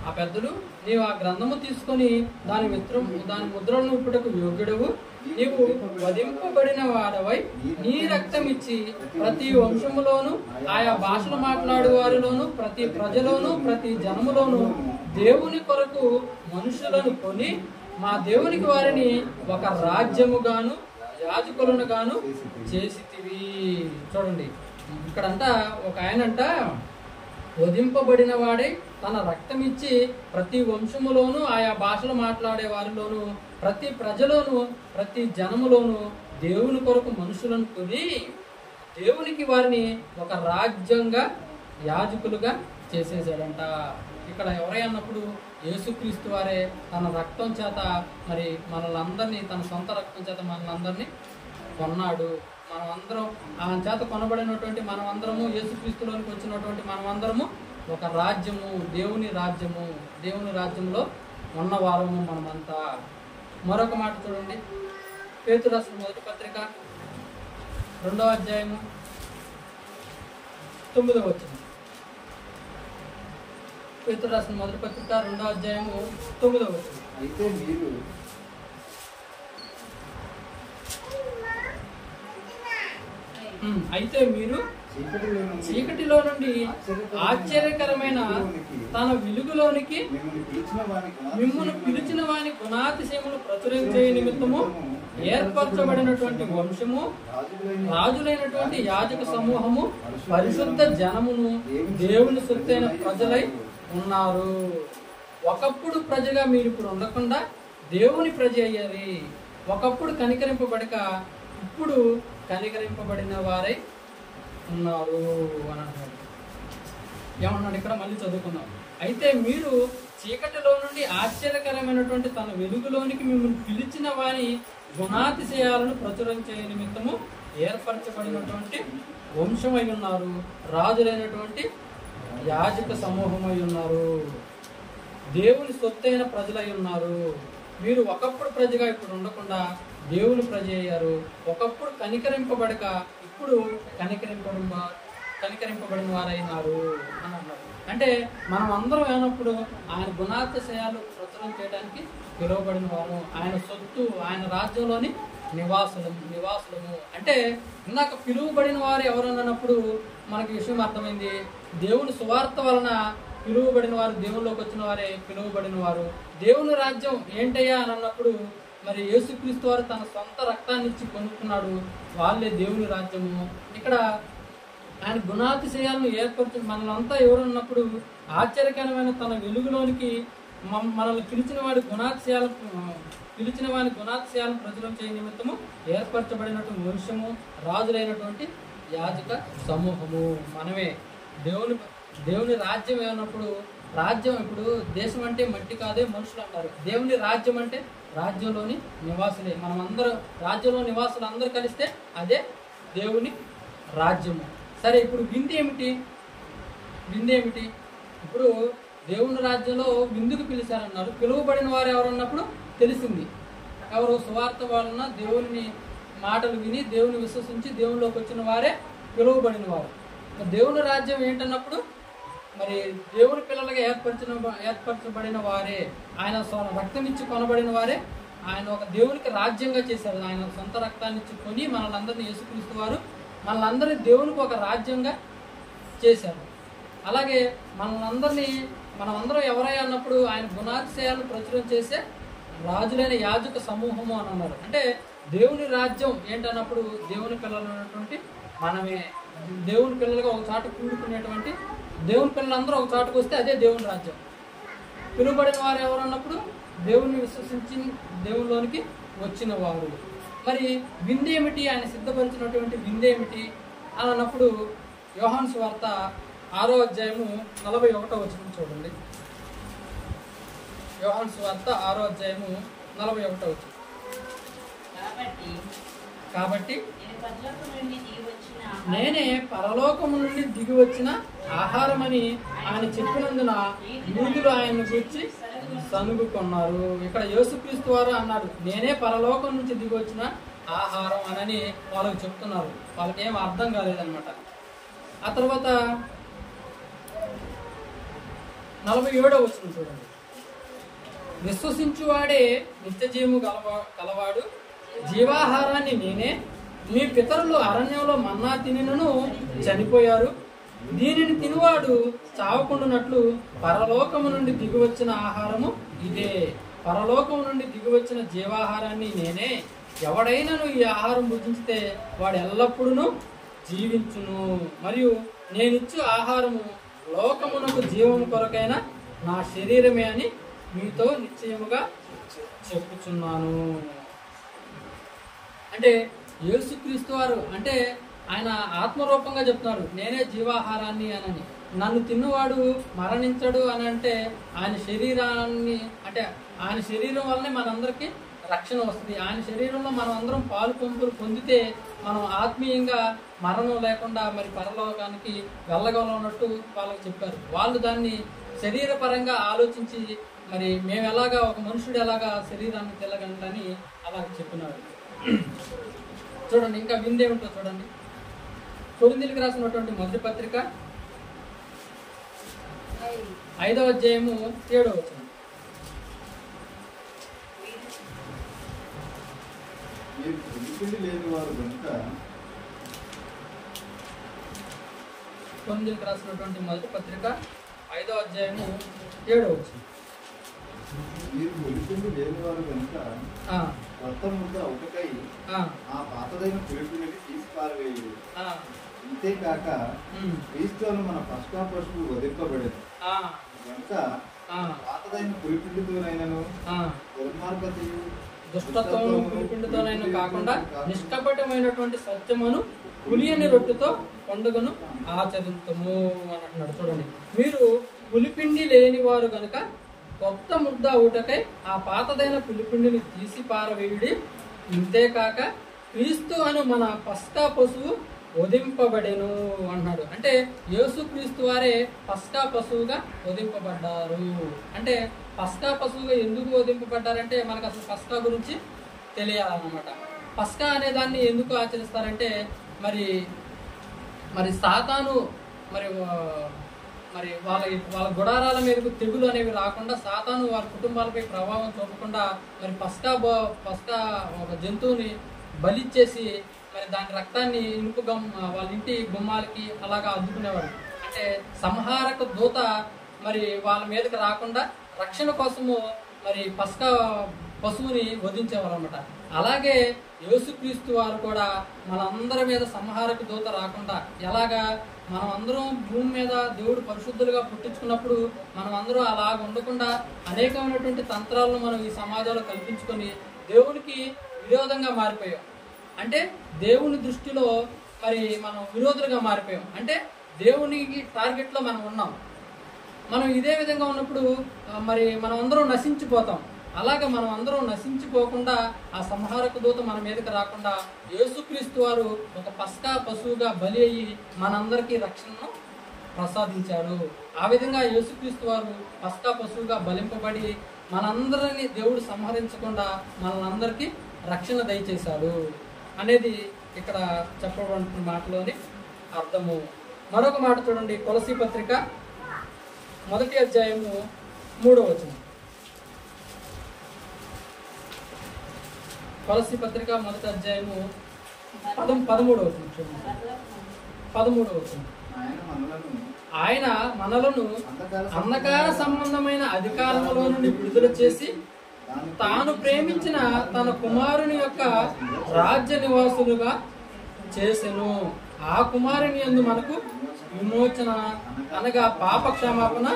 ఆ పెద్దలు, నీవు ఆ గ్రంథము తీసుకొని దాని ముద్రలను ఇప్పుటకు యోగ్యుడవు, నీవు వధింపబడిన వాడవై నీ రక్తం ఇచ్చి ప్రతి వంశములోను ఆయా భాషలు మాట్లాడు వారిలోను ప్రతి ప్రజలోను ప్రతి జనములోను దేవుని కొరకు మనుషులను కొని మా దేవునికి వారిని ఒక రాజ్యముగాను యాజకులను గాను చేసితివి. చూడండి, ఇక్కడంట ఒక ఆయనంట వధింపబడిన వాడై తన రక్తం ఇచ్చి ప్రతి వంశములోను ఆయా భాషలు మాట్లాడే వారిలోను ప్రతి ప్రజలోను ప్రతి జనములోను దేవుని కొరకు మనుషులను కొని దేవునికి వారిని ఒక రాజ్యంగా యాజకులుగా చేసేసాడంట. ఇక్కడ ఎవరై అన్నప్పుడు యేసుక్రీస్తు వారే తన రక్తం చేత మరి మనల్ని తన సొంత రక్తం చేత మనల్ని కొన్నాడు. మనమందరం ఆయన చేత కొనబడినటువంటి మనమందరము, యేసుక్రీస్తులోనికి వచ్చినటువంటి మనమందరము ఒక రాజ్యము, దేవుని రాజ్యంలో ఉన్నవారము మనమంతా. మరొక మాట చూడండి, పేతురు రాసిన మొదటి పత్రిక 2వ అధ్యాయము 9వ వచనం. పేతురు రాసిన మొదటి పత్రిక 2వ అధ్యాయము 9వ వచనం. అయితే మీరు చీకటిలో నుండి ఆశ్చర్యకరమైన తన వెలుగులోనికి మిమ్మును పిలిచిన వాని గుణాతిశయములు ప్రచురించే నిమిత్తము ఏర్పరచబడినటువంటి వంశము, రాజులైనటువంటి యాజక సమూహము, పరిశుద్ధ జనమును, దేవుని సొత్తైన ప్రజలై ఉన్నారు. ఒకప్పుడు ప్రజగా మీరు ఇప్పుడు ఉండకుండా దేవుని ప్రజ అయ్యారు. ఒకప్పుడు కనికరింపబడక ఇప్పుడు కనికరింపబడిన వారై ఉన్నారు అని అంటాడు. ఏమన్నాడు ఇక్కడ? మళ్ళీ చదువుకుందాం. అయితే మీరు చీకటిలో నుండి ఆశ్చర్యకరమైనటువంటి తన వెలుగులోనికి మిమ్మల్ని పిలిచిన వారి గుణాతిశయాలను ప్రచురించే నిమిత్తము ఏర్పరచబడినటువంటి వంశమై ఉన్నారు, రాజులైనటువంటి యాజక సమూహమై ఉన్నారు, దేవుని సొత్తైన ప్రజలై ఉన్నారు. మీరు ఒకప్పుడు ప్రజగా ఇప్పుడు ఉండకుండా దేవుని ప్రజ అయ్యారు. ఒకప్పుడు కనికరింపబడక ఇప్పుడు కనికరింపబడిన వారైనారు అని అన్నారు. అంటే మనం అందరం అయినప్పుడు ఆయన గుణాతిశయాలు ప్రచురం చేయడానికి పిలువబడిన వారు, ఆయన సొత్తు, ఆయన రాజ్యంలోని నివాసులము. అంటే ఇందాక పిలువబడిన వారు ఎవరన్నప్పుడు మనకి విషయం అర్థమైంది. దేవుని సువార్త వలన పిలువబడిన వారు, దేవుల్లోకి వచ్చిన వారే పిలువబడిన వారు. దేవుని రాజ్యం ఏంటయ్యా అని అన్నప్పుడు మరి యేసుక్రీస్తు వారు తన సొంత రక్తాన్ని ఇచ్చి కొనుక్కున్నాడు, వాళ్ళే దేవుని రాజ్యము. ఇక్కడ ఆయన గుణాతిశయాలను ఏర్పరచు మనలంతా ఎవరున్నప్పుడు ఆశ్చర్యకరమైన తన వెలుగులోనికి మనల్ని పిలిచిన వాడి గుణాతిశయాలను ప్రచురం చేయ నిమిత్తము ఏర్పరచబడినటువంటి వంశము, రాజులైనటువంటి యాజక సమూహము మనమే. దేవుని రాజ్యం ఏమన్నప్పుడు, రాజ్యం ఇప్పుడు దేశం అంటే మట్టి కాదే మనుషులు అంటారు. దేవుని రాజ్యం అంటే రాజ్యంలోని నివాసులే. మనమందరం రాజ్యంలో నివాసులు అందరూ కలిస్తే అదే దేవుని రాజ్యము. సరే, ఇప్పుడు విందు ఏమిటి? ఇప్పుడు దేవుని రాజ్యంలో విందుకు పిలిచారన్నారు. పిలువబడిన వారు ఎవరన్నప్పుడు తెలిసింది ఎవరు? సువార్త వలన దేవుని మాటలు విని దేవుని విశ్వసించి దేవునిలోకి వచ్చిన వారే పిలువబడిన వారు. దేవుని రాజ్యం ఏంటన్నప్పుడు మరి దేవుని పిల్లలుగా ఏర్పరచబడిన వారే, ఆయన రక్తం ఇచ్చి కొనబడిన వారే ఆయన ఒక దేవునికి రాజ్యంగా చేశారు. ఆయన సొంత రక్తాన్ని ఇచ్చి కొని మనల్ని యేసుక్రీస్తు వారు మనల్ని దేవునికి ఒక రాజ్యంగా చేశారు. అలాగే మనమందరం ఎవరై అన్నప్పుడు ఆయన గుణాతిశయాలను ప్రచురం చేసే రాజులైన యాజక సమూహము అని అన్నారు. అంటే దేవుని రాజ్యం ఏంటన్నప్పుడు దేవుని పిల్లలు ఉన్నటువంటి మనమే. దేవుని పిల్లలుగా ఒక చాటు కూడుకునేటువంటి దేవుని పిల్లలందరూ ఒక చాటుకు వస్తే అదే దేవుని రాజ్యం. పిలువబడిన వారు ఎవరన్నప్పుడు దేవుని విశ్వసించి దేవునిలోనికి వచ్చిన వారు. మరి విందేమిటి? ఆయన సిద్ధపరిచినటువంటి విందేమిటి అని అన్నప్పుడు యోహాను సువార్త 6వ అధ్యాయము 41వ వచనం చూడండి. యోహాను సువార్త 6వ అధ్యాయము 41వ వచనం. కాబట్టి నేనే పరలోకము నుండి దిగి వచ్చిన ఆహారమని ఆయన చెప్పినందున యూదులు ఆయన్ని గురించి సనుగుకున్నారు. ఇక్కడ యేసుక్రీస్తు వారు అన్నాడు, నేనే పరలోకం నుంచి దిగి వచ్చిన ఆహారం అని వాళ్ళకి చెప్తున్నారు. వాళ్ళకి ఏం అర్థం కాలేదన్నమాట. ఆ తర్వాత 47వ వచనం చూడండి. విశ్వసించువాడే నిత్య జీవము కలవాడు, జీవాహారాన్ని నేనే. మీ పితరులు అరణ్యంలో మన్నా తినినను చనిపోయారు. దీనిని తినువాడు చావకుండానట్లు పరలోకము నుండి దిగివచ్చిన ఆహారము ఇదే. పరలోకము నుండి దిగివచ్చిన జీవాహారాన్ని నేనే. ఎవడైనాను ఈ ఆహారం భుజించితే వాడు ఎల్లప్పుడూ జీవించును. మరియు నేనిచ్చు ఆహారము లోకమునకు జీవము కొరకైన నా శరీరమే అని మీతో నిశ్చయముగా చెప్పుచున్నాను. అంటే యేసుక్రీస్తు వారు అంటే ఆయన ఆత్మరూపంగా చెప్తున్నారు, నేనే జీవాహారాన్ని అని. నన్ను తిన్నవాడు మరణించడు అని అంటే ఆయన శరీరాన్ని అంటే ఆయన శరీరం వల్లనే మనందరికీ రక్షణ వస్తుంది. ఆయన శరీరంలో మనం అందరం పాలు పంపులు పొందితే మనం ఆత్మీయంగా మరణం లేకుండా మరి పరలోకానికి వెళ్ళగలన్నట్టు వాళ్ళకి చెప్పారు. వాళ్ళు దాన్ని శరీరపరంగా ఆలోచించి మరి మేము ఎలాగా ఒక మనుషుడు ఎలాగా శరీరాన్ని తెల్లగలని అలాగ చెప్పినాడు. చూడండి ఇంకా విందేమిటో చూడండి. కొరింథీయులకు రాసినటువంటి మొదటి పత్రిక 5వ అధ్యాయము 7వ వచనం. కొరింథీయులకు రాసినటువంటి మొదటి పత్రిక 5వ అధ్యాయము 7వ వచనం. మీరు ఉలిపిండి లేని వారు కనుక కొత్త ముద్ద ఒకటై ఆ పాతదైన పులిపిని తీసి పారవేయుడు. అంతేకాక క్రీస్తును మన పస్కా పశువు వధింపబడేది కనుక పాతదైన పులిపిండితోనైనను దుర్మార్గతయు దుష్టత్వము పులిపిండితోనైనా కాకుండా నిష్కపటమైనటువంటి సత్యమును పులియని రొట్టెతో పండుగను ఆచరించము అని అంటున్నాడు. చూడండి, మీరు పులిపిండి లేని వారు కనుక కొత్త ముద్ద ఊటకై ఆ పాతదైన పులిపిండిని తీసి పారవేయుడి. ఇంతేకాక క్రీస్తు అను మన పస్కా పశువు వధింపబడెను అన్నాడు. అంటే యేసుక్రీస్తు వారే పస్కా పశువుగా వధింపబడ్డారు. అంటే పస్కా పశువుగా ఎందుకు వధింపబడ్డారంటే మనకు అసలు పస్కా గురించి తెలియాలన్నమాట. పస్కా అనే దాన్ని ఎందుకు ఆచరిస్తారంటే మరి సాతాను మరి వాళ్ళ గుడారాల మీదకు తెగులు అనేవి రాకుండా సాతాను వారి కుటుంబాలపై ప్రభావం చూపకుండా మరి పస్కా ఒక జంతువుని బలిచ్చేసి మరి దాని రక్తాన్ని ఇనుపు వాళ్ళ ఇంటి గుమ్మాలకి అలాగా అద్దుకునేవాడు. అంటే సంహారక దూత మరి వాళ్ళ మీదకి రాకుండా రక్షణ కోసము మరి పస్కా పశువుని వధించేవారు అనమాట. అలాగే యేసుక్రీస్తు వారు కూడా మనందరి మీద సంహారక దూత రాకుండా ఎలాగా మనం అందరం భూమి మీద దేవుడు పరిశుద్ధులుగా పుట్టించుకున్నప్పుడు మనం అందరం అలాగ ఉండకుండా అనేకమైనటువంటి తంత్రాలను మనం ఈ సమాజంలో కల్పించుకొని దేవునికి విరోధంగా మారిపోయాం. అంటే దేవుని దృష్టిలో మరి మనం విరోధులుగా మారిపోయాం. అంటే దేవునికి టార్గెట్లో మనం ఉన్నాం. మనం ఇదే విధంగా ఉన్నప్పుడు మరి మనం అందరం నశించిపోతాం. అలాగే మనం అందరం నశించిపోకుండా ఆ సంహారక దూత మన మీదకి రాకుండా యేసుక్రీస్తు వారు ఒక పస్కా పశువుగా బలి అయ్యి మనందరికీ రక్షణను ప్రసాదించాడు. ఆ విధంగా యేసుక్రీస్తు వారు పస్కా పశువుగా బలింపబడి మనందరినీ దేవుడు సంహరించకుండా మనందరికీ రక్షణ దయచేశాడు అనేది ఇక్కడ చెప్పబడిన మాటలోని అర్థము. మరొక మాట చూడండి, కొలసీ పత్రిక 1వ అధ్యాయము 3వ వచనం. కొలసీ పత్రిక 1వ అధ్యాయము 13వ వచనం చూడండి. 13వ వచనం. ఆయన మనలను అంధకార సంబంధమైన అధికారములో నుండి విడుదల చేసి తాను ప్రేమించిన తన కుమారుని యొక్క రాజ్య నివాసులుగా చేసెను. ఆ కుమారుని యందు మనకు విమోచన అనగా పాప క్షమాపణ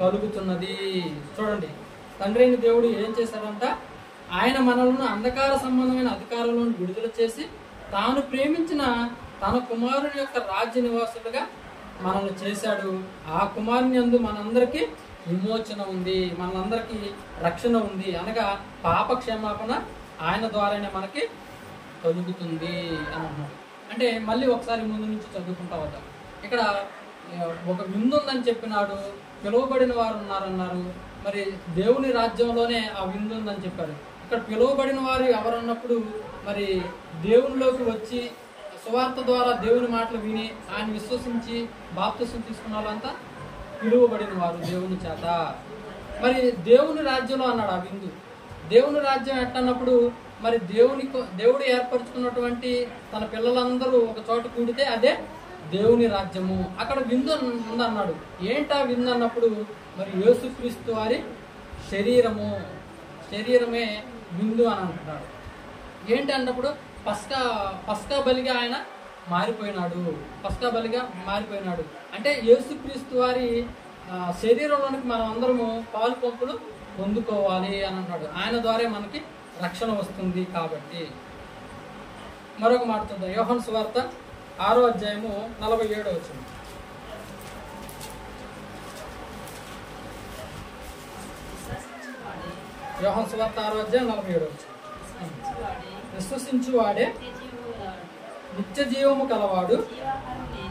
కలుగుతున్నది. చూడండి, తండ్రి అయిన దేవుడు ఏం చేశాడంట? ఆయన మనలను అంధకార సంబంధమైన అధికారంలో విడుదల చేసి తాను ప్రేమించిన తన కుమారుని యొక్క రాజ్య నివాసులుగా మనల్ని చేశాడు. ఆ కుమారుని యందు మనందరికీ విమోచన ఉంది, మనందరికీ రక్షణ ఉంది. అనగా పాప క్షమాపణ ఆయన ద్వారానే మనకి కలుగుతుంది అని అన్నాడు. అంటే మళ్ళీ ఒకసారి ముందు నుంచి చదువుకుంటా వద్దాం. ఇక్కడ ఒక విందు ఉందని చెప్పినాడు, పిలువబడిన వారు ఉన్నారన్నారు. మరి దేవుని రాజ్యంలోనే ఆ విందు ఉందని చెప్పారు. ఇక్కడ పిలువబడిన వారు ఎవరన్నప్పుడు మరి దేవునిలోకి వచ్చి సువార్త ద్వారా దేవుని మాటలు విని ఆయన విశ్వసించి బాప్తిసం తీసుకున్న వాళ్ళంతా పిలువబడిన వారు దేవుని చేత. మరి దేవుని రాజ్యంలో అన్నాడు ఆ విందు. దేవుని రాజ్యం ఎట్టన్నప్పుడు మరి దేవుడు ఏర్పరచుకున్నటువంటి తన పిల్లలందరూ ఒక చోట కూడితే అదే దేవుని రాజ్యము. అక్కడ విందు ఉందన్నాడు. ఏంటా విందు అన్నప్పుడు మరి యేసుక్రీస్తు వారి శరీరమే విందు అని అంటున్నాడు. ఏంటి అన్నప్పుడు పస్కా బలిగా ఆయన మారిపోయినాడు. అంటే యేసుక్రీస్తు వారి శరీరంలోనికి మనం అందరము పాలు పంపులు పొందుకోవాలి అని అంటాడు. ఆయన ద్వారా మనకి రక్షణ వస్తుంది కాబట్టి. మరొక మాట చూద్దాం. యోహాను సువార్త 6వ అధ్యాయము 47వ వచనం. యోహాను సువార్త 6వ అధ్యాయం 47వ వచనం. విశ్వసించువాడే నిత్య జీవము కలవాడు,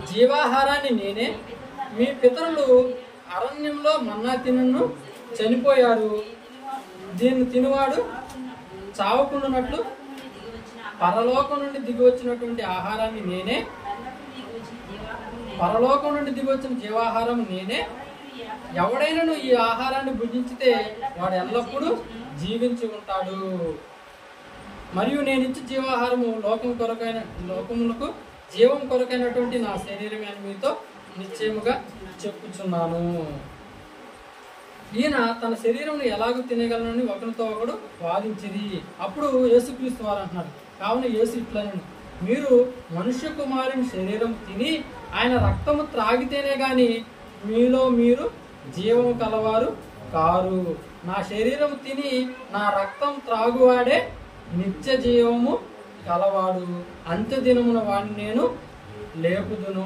జీవాహారాన్ని నేనే. మీ పితరులు అరణ్యంలో మన్నా తినను చనిపోయారు, దీన్ని తినువాడు చావకుండానట్లు పరలోకం నుండి దిగి వచ్చినటువంటి ఆహారాన్ని నేనే, పరలోకం నుండి దిగి వచ్చిన జీవాహారం నేనే. ఎవడైనా ఈ ఆహారాన్ని భుజించితే వాడు ఎల్లప్పుడూ జీవించి ఉంటాడు. మరియు నేను ఇచ్చే జీవాహారము లోకములకు జీవం కొరకైనటువంటి నా శరీరమే అని మీతో నిశ్చయముగా చెప్పుచున్నాను. ఈయన తన శరీరం ఎలాగో తినగలనని ఒకరితో ఒకడు వాదించిరి. అప్పుడు యేసుక్రీస్తు వారు అంటున్నాడు, కావున యేసు ఇట్లను, మీరు మనుష్య కుమారుని శరీరం తిని ఆయన రక్తము త్రాగితేనే గాని మీలో మీరు జీవము కలవారు కారు. నా శరీరం తిని నా రక్తం త్రాగువాడే నిత్య జీవము కలవాడు, అంత్య దినమున వాడిని నేను లేపుదును.